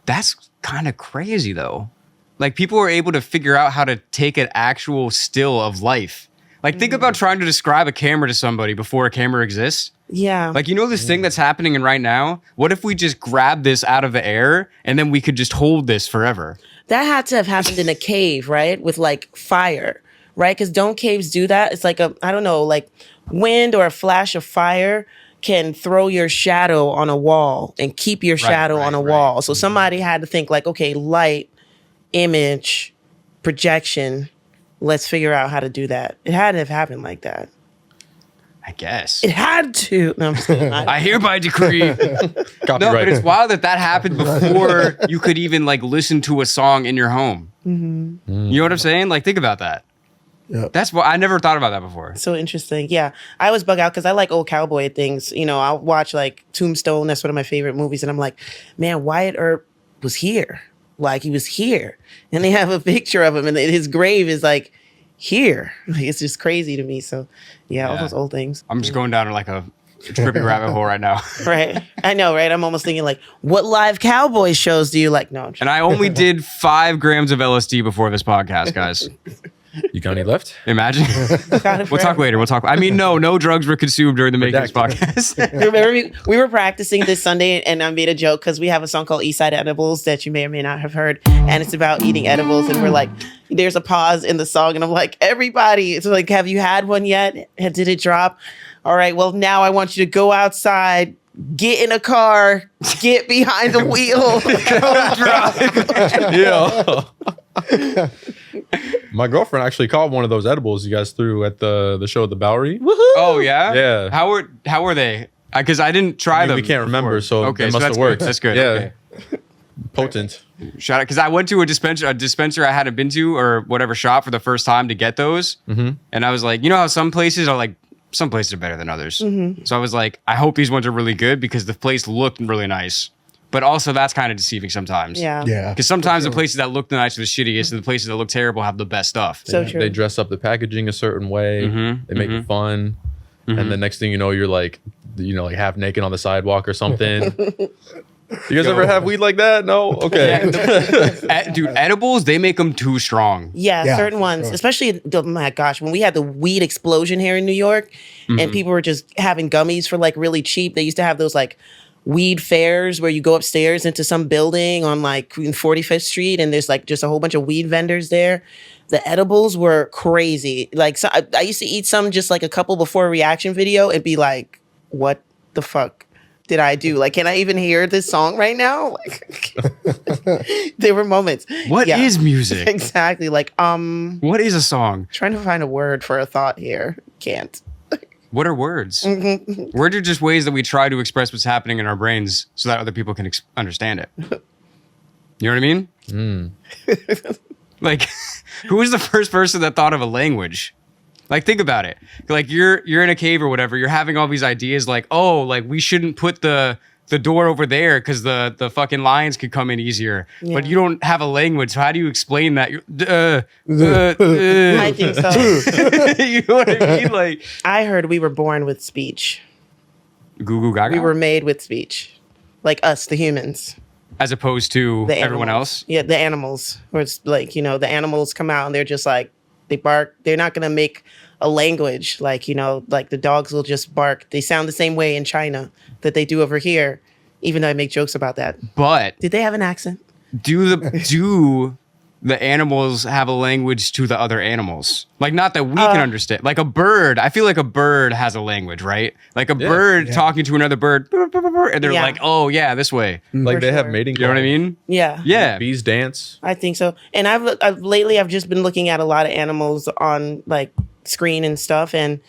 That's kind of crazy, though. Like, people were able to figure out how to take an actual still of life. Like, think about trying to describe a camera to somebody before a camera exists. Yeah. Like, you know this thing that's happening in right now? What if we just grab this out of the air and then we could just hold this forever? That had to have happened in a cave, right? With like fire, right? Because don't caves do that? It's like I don't know, like wind or a flash of fire can throw your shadow on a wall and keep your shadow on a wall. So somebody had to think like, okay, light, image, projection. Let's figure out how to do that. It had to have happened like that. I guess. It had to. No, I'm just kidding. I hereby decree. Copyright. No, but it's wild that happened before you could even like listen to a song in your home. Mm-hmm. You know what I'm saying? Like, think about that. Yep. That's what I never thought about that before. So interesting. Yeah. I always bug out because I like old cowboy things. You know, I'll watch like Tombstone. That's one of my favorite movies. And I'm like, man, Wyatt Earp was here. Like, he was here. And they have a picture of him and his grave is like here. Like, it's just crazy to me. So, yeah, all Yeah. those old things. I'm just going down like a trippy rabbit hole right now. Right. I know, right? I'm almost thinking like, what live cowboy shows do you like? No, I'm just And I only did 5 grams of LSD before this podcast, guys. You got any left? Imagine. We'll talk later. We'll talk. I mean, no drugs were consumed during the making of this podcast. Remember, we were practicing this Sunday, and I made a joke because we have a song called Eastside Edibles that you may or may not have heard, and it's about eating edibles. And we're like, there's a pause in the song, and I'm like, everybody, it's like, have you had one yet? Did it drop? All right, well, now I want you to go outside, get in a car, get behind the wheel. Yeah. My girlfriend actually caught one of those edibles you guys threw at the show at the Bowery. Woohoo! Oh yeah. Yeah. How were they? Because I didn't try them. We can't remember, before. so Okay, it so must that's have worked. Good. That's good. Yeah. Okay. Potent. Shout out, because I went to a dispenser I hadn't been to or whatever shop for the first time to get those, and I was like, you know how some places are better than others. So I was like, I hope these ones are really good because the place looked really nice, but also that's kind of deceiving sometimes. Yeah. Yeah. Because sometimes the places that look the nice are the shittiest, and the places that look terrible have the best stuff. So true. They dress up the packaging a certain way. They make it fun. And the next thing you know, you're like, like half naked on the sidewalk or something. You guys ever have weed like that? No? Okay. Dude, edibles, they make them too strong. Yeah, Yeah, certain for ones, sure. especially, oh my gosh, when we had the weed explosion here in New York and people were just having gummies for like really cheap. They used to have those like weed fairs where you go upstairs into some building on like in 45th Street and there's like just a whole bunch of weed vendors there. The edibles were crazy. Like, so I used to eat some just like a couple before a reaction video and be like, what the fuck did I do? Like, can I even hear this song right now? Like, there were moments. What is music? Exactly. Like, What is a song? trying to find a word for a thought here. Can't. What are words? Words are just ways that we try to express what's happening in our brains so that other people can understand it. You know what I mean? Like, who was the first person that thought of a language? Like, think about it. Like, you're in a cave or whatever. You're having all these ideas like, oh, like, we shouldn't put the door over there because the fucking lions could come in easier. Yeah. But you don't have a language. So how do you explain that? I think so. You know what I mean? Like, I heard we were born with speech. goo goo gaga? We were made with speech. Like us, the humans. As opposed to The everyone animals. else? Yeah, the animals. Where it's like, the animals come out and they're just like, they bark. They're not going to make a language. Like, like the dogs will just bark. They sound the same way in China that they do over here, even though I make jokes about that. But Did they have an accent? do the animals have a language to the other animals. Like, not that we can understand. Like a bird, I feel like a bird has a language, right? Like a bird talking to another bird, and they're like, oh, yeah, this way. Like they have mating. You know what I mean? Yeah. Yeah. Bees dance. I think so. And I've just been looking at a lot of animals on like screen and stuff, and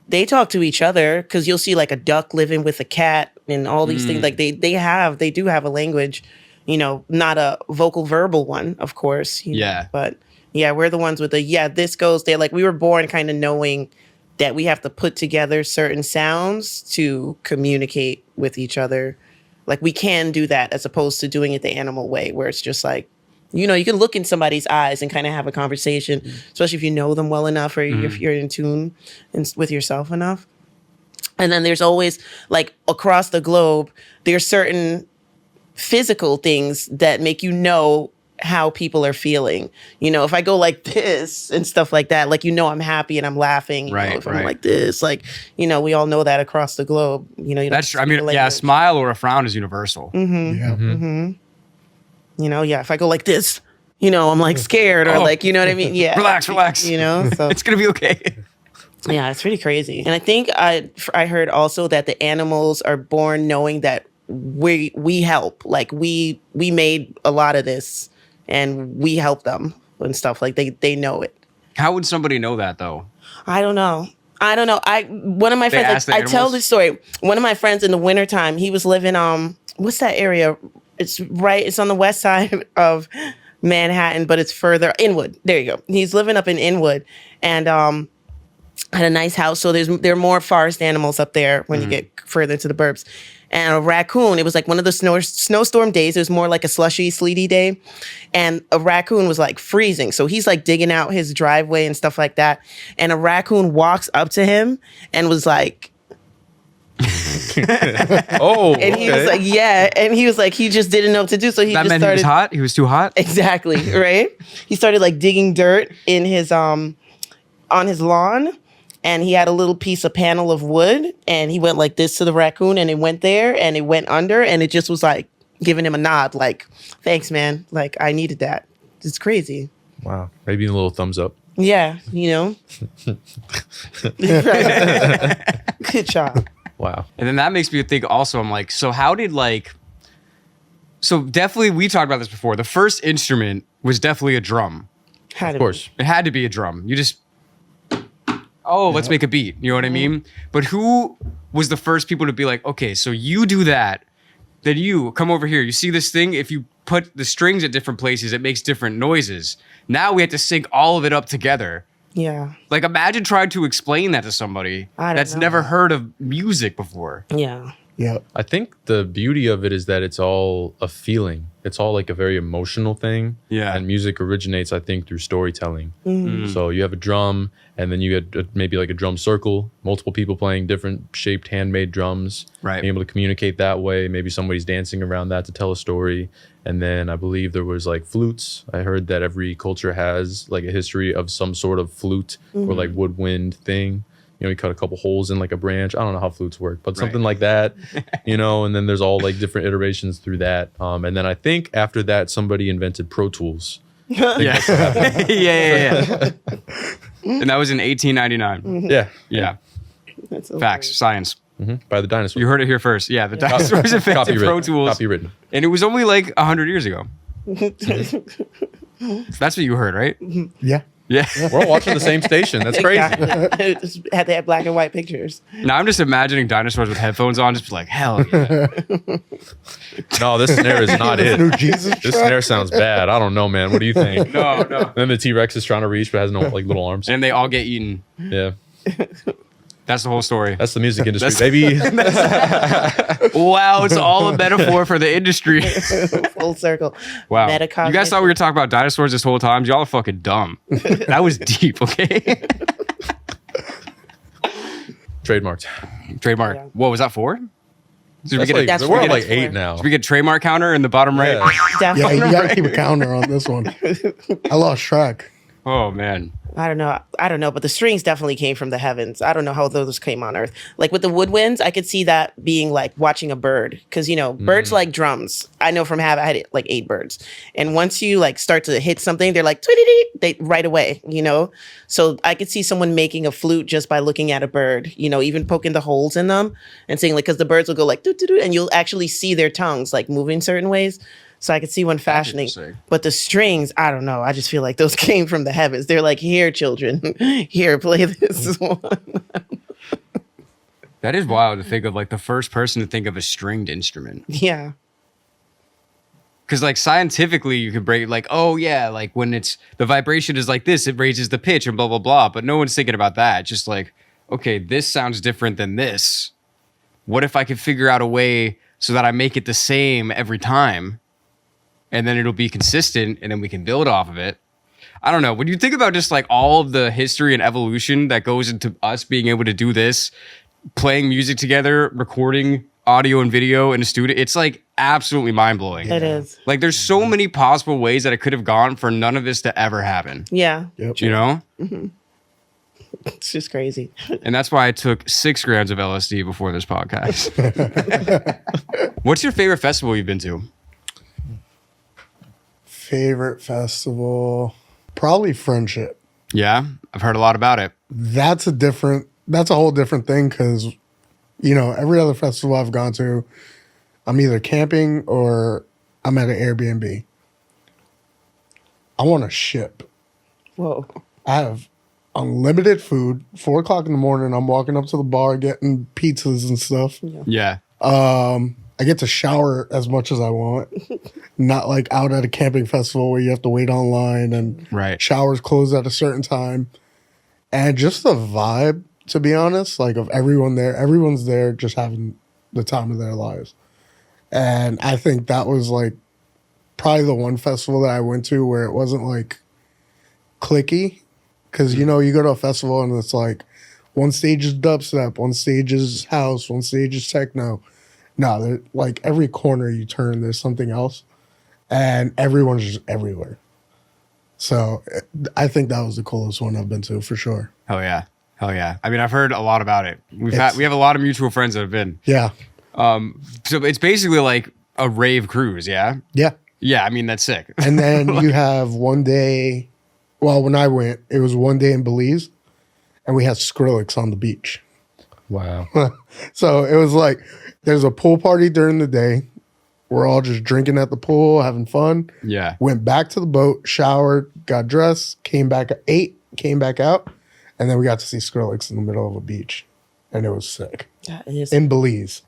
they talk to each other, because you'll see like a duck living with a cat and all these things. Like they do have a language, you know, not a vocal verbal one, of course. You know, but yeah, we're the ones with this goes there. Like we were born kind of knowing that we have to put together certain sounds to communicate with each other. Like we can do that as opposed to doing it the animal way, where it's just like, you know, you can look in somebody's eyes and kind of have a conversation, especially if you know them well enough, or if you're in tune with yourself enough. And then there's always, like, across the globe, there's certain physical things that make you know how people are feeling. You know, if I go like this and stuff like that, like, you know, I'm happy and I'm laughing. You know, if I'm like this, like, you know, we all know that across the globe. You know, you that's true. I mean, a smile or a frown is universal. You know, if I go like this, you know, I'm like scared, or like, you know what I mean? Yeah. Relax. You know, so it's going to be okay. Yeah, it's pretty crazy. And I think I heard also that the animals are born knowing that we help. Like we made a lot of this and we help them and stuff. Like they know it. How would somebody know that though? I don't know. One of my friends, I tell this story. One of my friends in the wintertime, he was living what's that area? It's on the west side of Manhattan, but it's further Inwood. There you go. He's living up in Inwood, and had a nice house. So there are more forest animals up there when you get further into the burbs. And a raccoon, it was like one of the snowstorm days. It was more like a slushy, sleety day. And a raccoon was like freezing. So he's like digging out his driveway and stuff like that. And a raccoon walks up to him and was like, oh, and he was like, yeah. And he was like, he just didn't know what to do. So he that just meant started. He was hot? He was too hot? Exactly, right? He started like digging dirt in his, on his lawn. And he had a little piece of panel of wood, and he went like this to the raccoon, and it went there, and it went under, and it just was like giving him a nod, like, thanks, man. Like, I needed that. It's crazy. Wow. Maybe a little thumbs up. Yeah, you know? Good job. Wow. And then that makes me think also, I'm like, so how did so definitely we talked about this before. The first instrument was definitely a drum. Of course. It had to be a drum. You just, let's make a beat. You know what I mean? But who was the first people to be like, okay, so you do that, then you come over here. You see this thing? If you put the strings at different places, it makes different noises. Now we have to sync all of it up together. Yeah. Like, imagine trying to explain that to somebody that's never heard of music before. Yeah. Yeah. I think the beauty of it is that it's all a feeling. It's all like a very emotional thing. Yeah. And music originates, I think, through storytelling. So you have a drum, and then you get maybe like a drum circle, multiple people playing different shaped handmade drums. Right. Being able to communicate that way. Maybe somebody's dancing around that to tell a story. And then I believe there was like flutes. I heard that every culture has like a history of some sort of flute or like woodwind thing. You know, you cut a couple holes in like a branch. I don't know how flutes work, but something like that, you know, and then there's all like different iterations through that. And then I think after that, somebody invented Pro Tools. Yeah. And that was in 1899. Yeah. That's so Facts, weird. science. By the dinosaurs. You heard it here first. Yeah, the dinosaurs invented Pro Tools. Copywritten. And it was only like 100 years ago. That's what you heard, right? Yeah. Yeah. We're all watching the same station. That's crazy. Exactly. Just had to have black and white pictures. Now I'm just imagining dinosaurs with headphones on, just like, hell yeah. No, this snare is not it. New Jesus This track? snare sounds bad. I don't know, man. What do you think? No. Then the T-Rex is trying to reach but has no like little arms. And they all get eaten. Yeah. That's the whole story. That's the music industry, baby. Wow, it's all a metaphor for the industry. Full circle. Wow. Metacognition. You guys thought we were talking about dinosaurs this whole time? Y'all are fucking dumb. That was deep, okay? Trademarked. Trademark. Yeah. What was that for? Did we That's get like, that's we're what at it like is 8 for. now. did we get trademark counter in the bottom right? Yeah. Yeah, Definitely. you gotta keep a counter on this one. I lost track. Oh man. I don't know, but the strings definitely came from the heavens. I don't know how those came on Earth. Like with the woodwinds, I could see that being like watching a bird, because birds like drums. I know from having I had like 8 birds, and once you like start to hit something, they're like tweety, they right away. So I could see someone making a flute just by looking at a bird. Even poking the holes in them and saying like, because the birds will go like doo doo doo, and you'll actually see their tongues like moving certain ways. So I could see one fashioning, but the strings, I don't know. I just feel like those came from the heavens. They're like, here, children, here, play this one. That is wild to think of, like the first person to think of a stringed instrument. Yeah. Because like scientifically you could break like, oh yeah, like when it's the vibration is like this, it raises the pitch and blah, blah, blah. But no one's thinking about that. Just like, okay, this sounds different than this. What if I could figure out a way so that I make it the same every time? And then it'll be consistent, and then we can build off of it. I don't know. When you think about just like all of the history and evolution that goes into us being able to do this, playing music together, recording audio and video in a studio, it's like absolutely mind-blowing. It is. Like there's so many possible ways that it could have gone for none of this to ever happen. Yeah. Yep. You know? Mm-hmm. It's just crazy. And that's why I took 6 grams of LSD before this podcast. What's your favorite festival you've been to? Favorite festival, probably Friendship. Yeah, I've heard a lot about it. That's a whole different thing, because every other festival I've gone to, I'm either camping or I'm at an Airbnb. I want a ship. Whoa. I have unlimited food. 4:00 in the morning, I'm walking up to the bar getting pizzas and stuff. Yeah. I get to shower as much as I want. Not like out at a camping festival where you have to wait online and Right. showers close at a certain time. And just the vibe, to be honest, like of everyone there, everyone's there just having the time of their lives. And I think that was like probably the one festival that I went to where it wasn't like clicky. Because, you go to a festival and it's like one stage is dubstep, one stage is house, one stage is techno. No, like every corner you turn, there's something else. And everyone's just everywhere. So I think that was the coolest one I've been to for sure. Hell yeah. Hell yeah. I mean, I've heard a lot about it. We have a lot of mutual friends that have been. Yeah. So it's basically like a rave cruise, yeah? Yeah. Yeah, I mean, that's sick. And then you have one day, well, when I went, it was one day in Belize, and we had Skrillex on the beach. Wow. So it was like, there's a pool party during the day. We're all just drinking at the pool, having fun. Yeah. Went back to the boat, showered, got dressed, ate, came back out, and then we got to see Skrillex in the middle of a beach. And it was sick. That is. In Belize.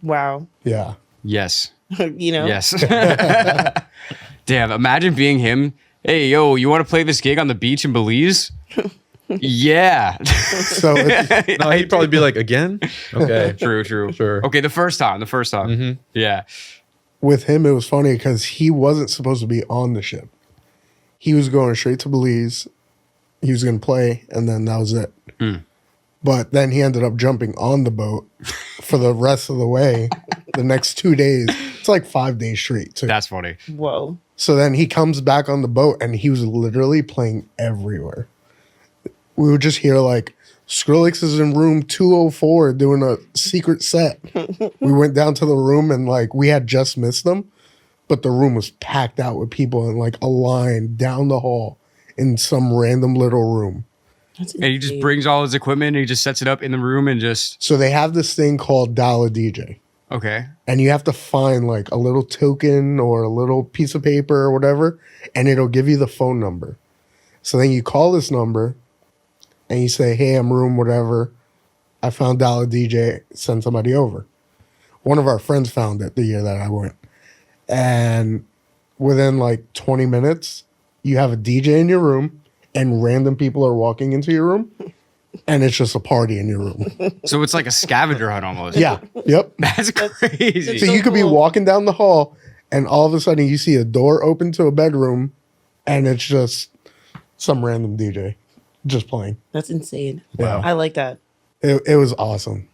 Wow. Yeah. Yes. Yes. Damn, imagine being him. Hey, yo, you want to play this gig on the beach in Belize? Yeah. So No, he'd probably be like, again? Okay. True. Sure. Okay, the first time. Mm-hmm. Yeah. with him, it was funny because he wasn't supposed to be on the ship. He was going straight to Belize. He was going to play, and then that was it. But then he ended up jumping on the boat for the rest of the way. The next 2 days, it's like 5 days straight too. That's funny. Whoa. So then he comes back on the boat, and he was literally playing everywhere. We would just hear like, Skrillex is in room 204 doing a secret set. We went down to the room, and like we had just missed them, but the room was packed out with people in like a line down the hall in some random little room. And he just brings all his equipment and he just sets it up in the room and just... So they have this thing called Dial a DJ. Okay. And you have to find like a little token or a little piece of paper or whatever, and it'll give you the phone number. So then you call this number and you say, hey, I'm room whatever. I found Dial a DJ, send somebody over. One of our friends found it the year that I went. And within like 20 minutes, you have a DJ in your room and random people are walking into your room. And it's just a party in your room. So it's like a scavenger hunt almost. Yeah. Yep. That's crazy. So you could be walking down the hall and all of a sudden you see a door open to a bedroom and it's just some random DJ just playing. That's insane. Wow. I like that. It was awesome.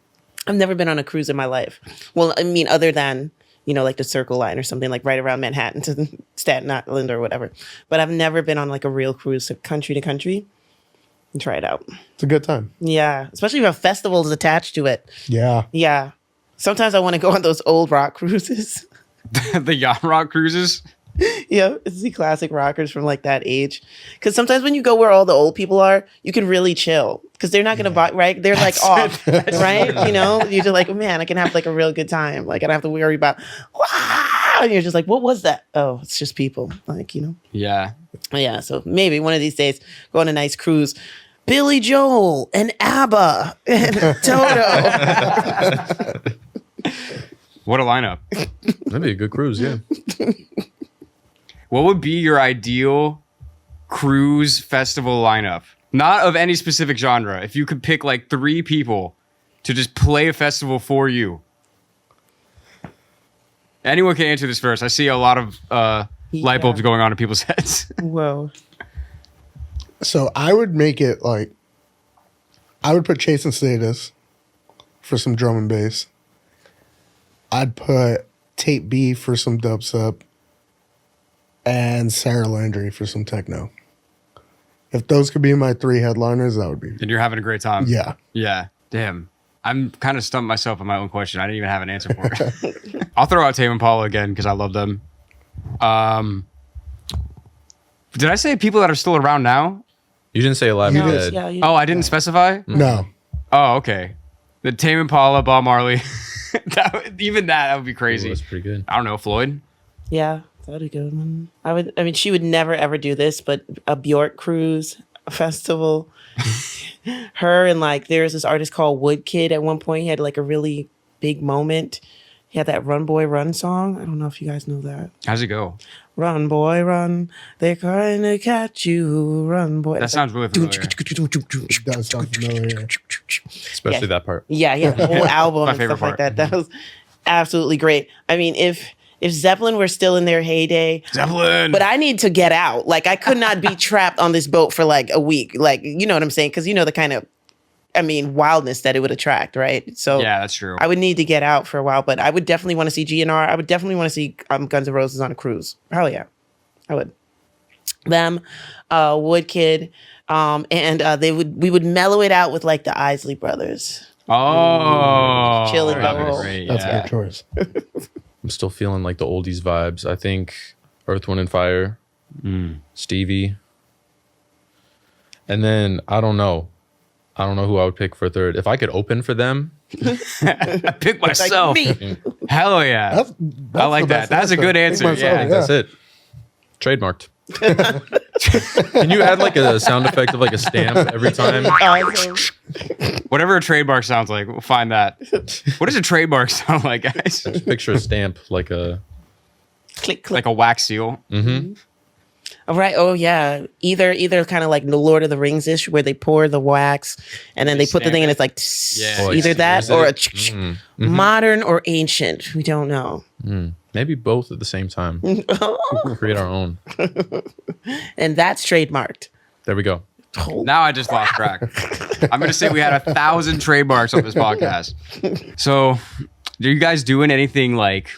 I've never been on a cruise in my life. Well, I mean, other than, you know, like the Circle Line or something like right around Manhattan to Staten Island or whatever. But I've never been on like a real cruise country to country. Try it out. It's a good time. Yeah, especially if a festival is attached to it. Yeah. Yeah. Sometimes I want to go on those old rock cruises. The yacht rock cruises. Yeah, it's the classic rockers from like that age. Because sometimes when you go where all the old people are, you can really chill because they're not going to buy, right? They're like off, right? You know, you're just like, oh, man, I can have like a real good time. Like I don't have to worry about, wow. And you're just like, what was that? Oh, it's just people. Like, you know. Yeah. Yeah, so maybe one of these days go on a nice cruise. Billy Joel and ABBA and Toto. What a lineup. That'd be a good cruise, yeah. What would be your ideal cruise festival lineup? Not of any specific genre. If you could pick like 3 people to just play a festival for you. Anyone can answer this first. I see a lot of light bulbs going on in people's heads. Whoa. So I would make it like, I would put Chase and Status for some drum and bass. I'd put Tape B for some dubstep and Sarah Landry for some techno. If those could be my 3 headliners, that would be. And you're having a great time. Yeah. Yeah. Damn. I'm kind of stumped myself on my own question. I didn't even have an answer for it. I'll throw out Tame Impala again because I love them. Did I say people that are still around now? You didn't say Alive You and did. Dead. Yeah, Oh, I didn't specify? No. Oh, okay. The Tame Impala, Bob Marley. That would be Ooh, crazy. that's pretty good. I don't know, Floyd. yeah, that'd be a good one. I mean, she would never ever do this, but a Bjork cruise, a festival. Her and like, there's this artist called Wood Kid. At one point, he had like a really big moment. He had that Run Boy Run song. I don't know if you guys know that. How's it go? Run, boy, run. They're trying to catch you. Run, boy. That sounds really familiar. It does sound familiar. Especially that part. Yeah, the whole album My and favorite stuff like part. that. That was absolutely great. I mean, if Zeppelin were still in their heyday, Zeppelin. but I need to get out. Like I could not be trapped on this boat for like a week. Like, you know what I'm saying? Because you know the kind of, I mean, wildness that it would attract, right? So Yeah, that's true. I would need to get out for a while, but I would definitely want to see GNR. I would definitely want to see Guns N' Roses on a cruise. Hell yeah, I would. Them, Wood Kid, and we would mellow it out with like the Isley Brothers. Oh, Chilling that'd be the whole- great, That's yeah. a good choice. I'm still feeling like the oldies vibes. I think Earth, Wind, and Fire, Stevie. And then I don't know who I would pick for a third. If I could open for them, I pick Like myself. me. Hell yeah. That's I like the that. best That's a answer. good Pick answer. myself, Yeah. that's it. Trademarked. Can you add like a sound effect of like a stamp every time? Awesome. Whatever a trademark sounds like, we'll find that. What does a trademark sound like, guys? Picture a stamp like a. Click, click. Like a wax seal. All right. Oh yeah. Either kind of like the Lord of the Rings ish, where they pour the wax and then they put the stamp thing and it. it's like Yeah. Oh, either that is or a it? modern or ancient. We don't know. Maybe both at the same time. Create our own. And that's trademarked. There we go. Now I just lost track. I'm going to say we had 1,000 trademarks on this podcast. So, are you guys doing anything like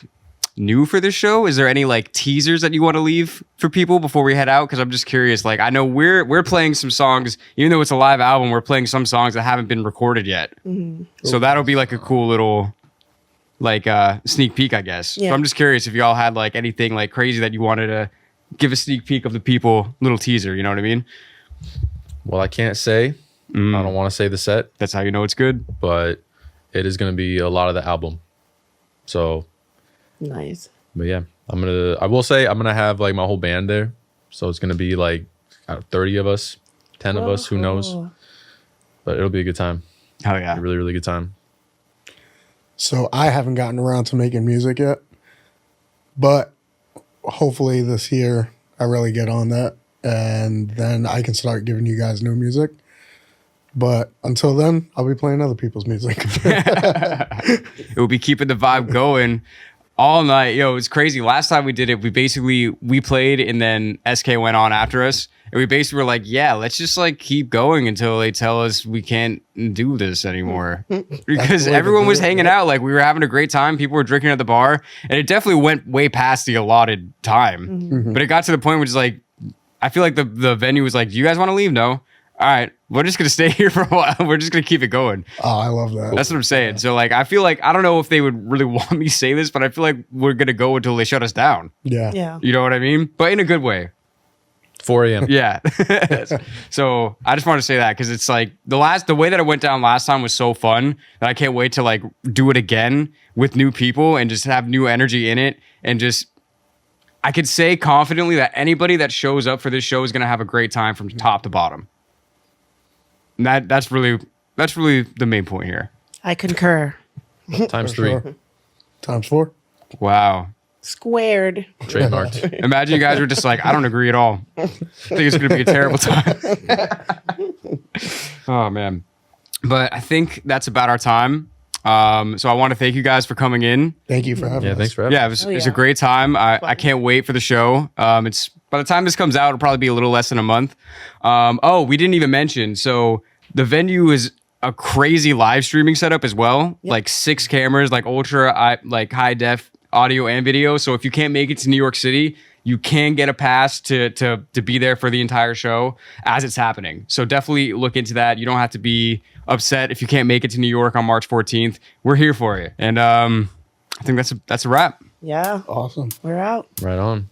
new for this show? Is there any like teasers that you want to leave for people before we head out? Because I'm just curious. Like, I know we're playing some songs, even though it's a live album. We're playing some songs that haven't been recorded yet. So that'll be like a cool little like sneak peek, I guess. Yeah. So I'm just curious if y'all had like anything like crazy that you wanted to give a sneak peek of the people, little teaser. You know what I mean? Well, I can't say. I don't want to say the set, That's how you know it's good. but it is going to be a lot of the album. So, Nice. but yeah, I will say I'm going to have like my whole band there. So it's going to be like 30 of us, 10 of us, who knows? Oh. But it'll be a good time. Hell yeah. A really, really good time. So I haven't gotten around to making music yet, but hopefully this year I really get on that, and then I can start giving you guys new music. But until then, I'll be playing other people's music. It will be keeping the vibe going all night. Yo, it's crazy. Last time we did it, we played and then SK went on after us. And we basically were like, yeah, let's just like keep going until they tell us we can't do this anymore. Because the way to everyone do was it, hanging out. Like we were having a great time. People were drinking at the bar. And it definitely went way past the allotted time. But it got to the point where it's like, I feel like the venue was like, do you guys want to leave? No. all right, we're just gonna stay here for a while. We're just gonna keep it going. Oh, I love that. That's what I'm saying. So like, I feel like I don't know if they would really want me to say this, but I feel like we're gonna go until they shut us down. Yeah. Yeah. You know what I mean? But in a good way. 4 a.m. Yeah. So I just want to say that because it's like the way that it went down last time was so fun that I can't wait to like do it again with new people and just have new energy in it. And just, I could say confidently that anybody that shows up for this show is going to have a great time from top to bottom. And that's really the main point here. I concur. Times For 3. sure. Times 4. Wow. Squared. Trademarked. Imagine you guys were just like, I don't agree at all. I think it's going to be a terrible time. Oh, man. But I think that's about our time. So I want to thank you guys for coming in. Thank you for having Yeah, us. thanks for having Yeah, us. it was a great time. I can't wait for the show. It's by the time this comes out, it'll probably be a little less than a month. We didn't even mention. So the venue is a crazy live streaming setup as well. Yep. Like 6 cameras, like like high def audio and video. So if you can't make it to New York City, you can get a pass to be there for the entire show as it's happening. So definitely look into that. You don't have to be upset if you can't make it to New York on March 14th. We're here for you. And I think that's a wrap. Yeah. Awesome. We're out. Right on.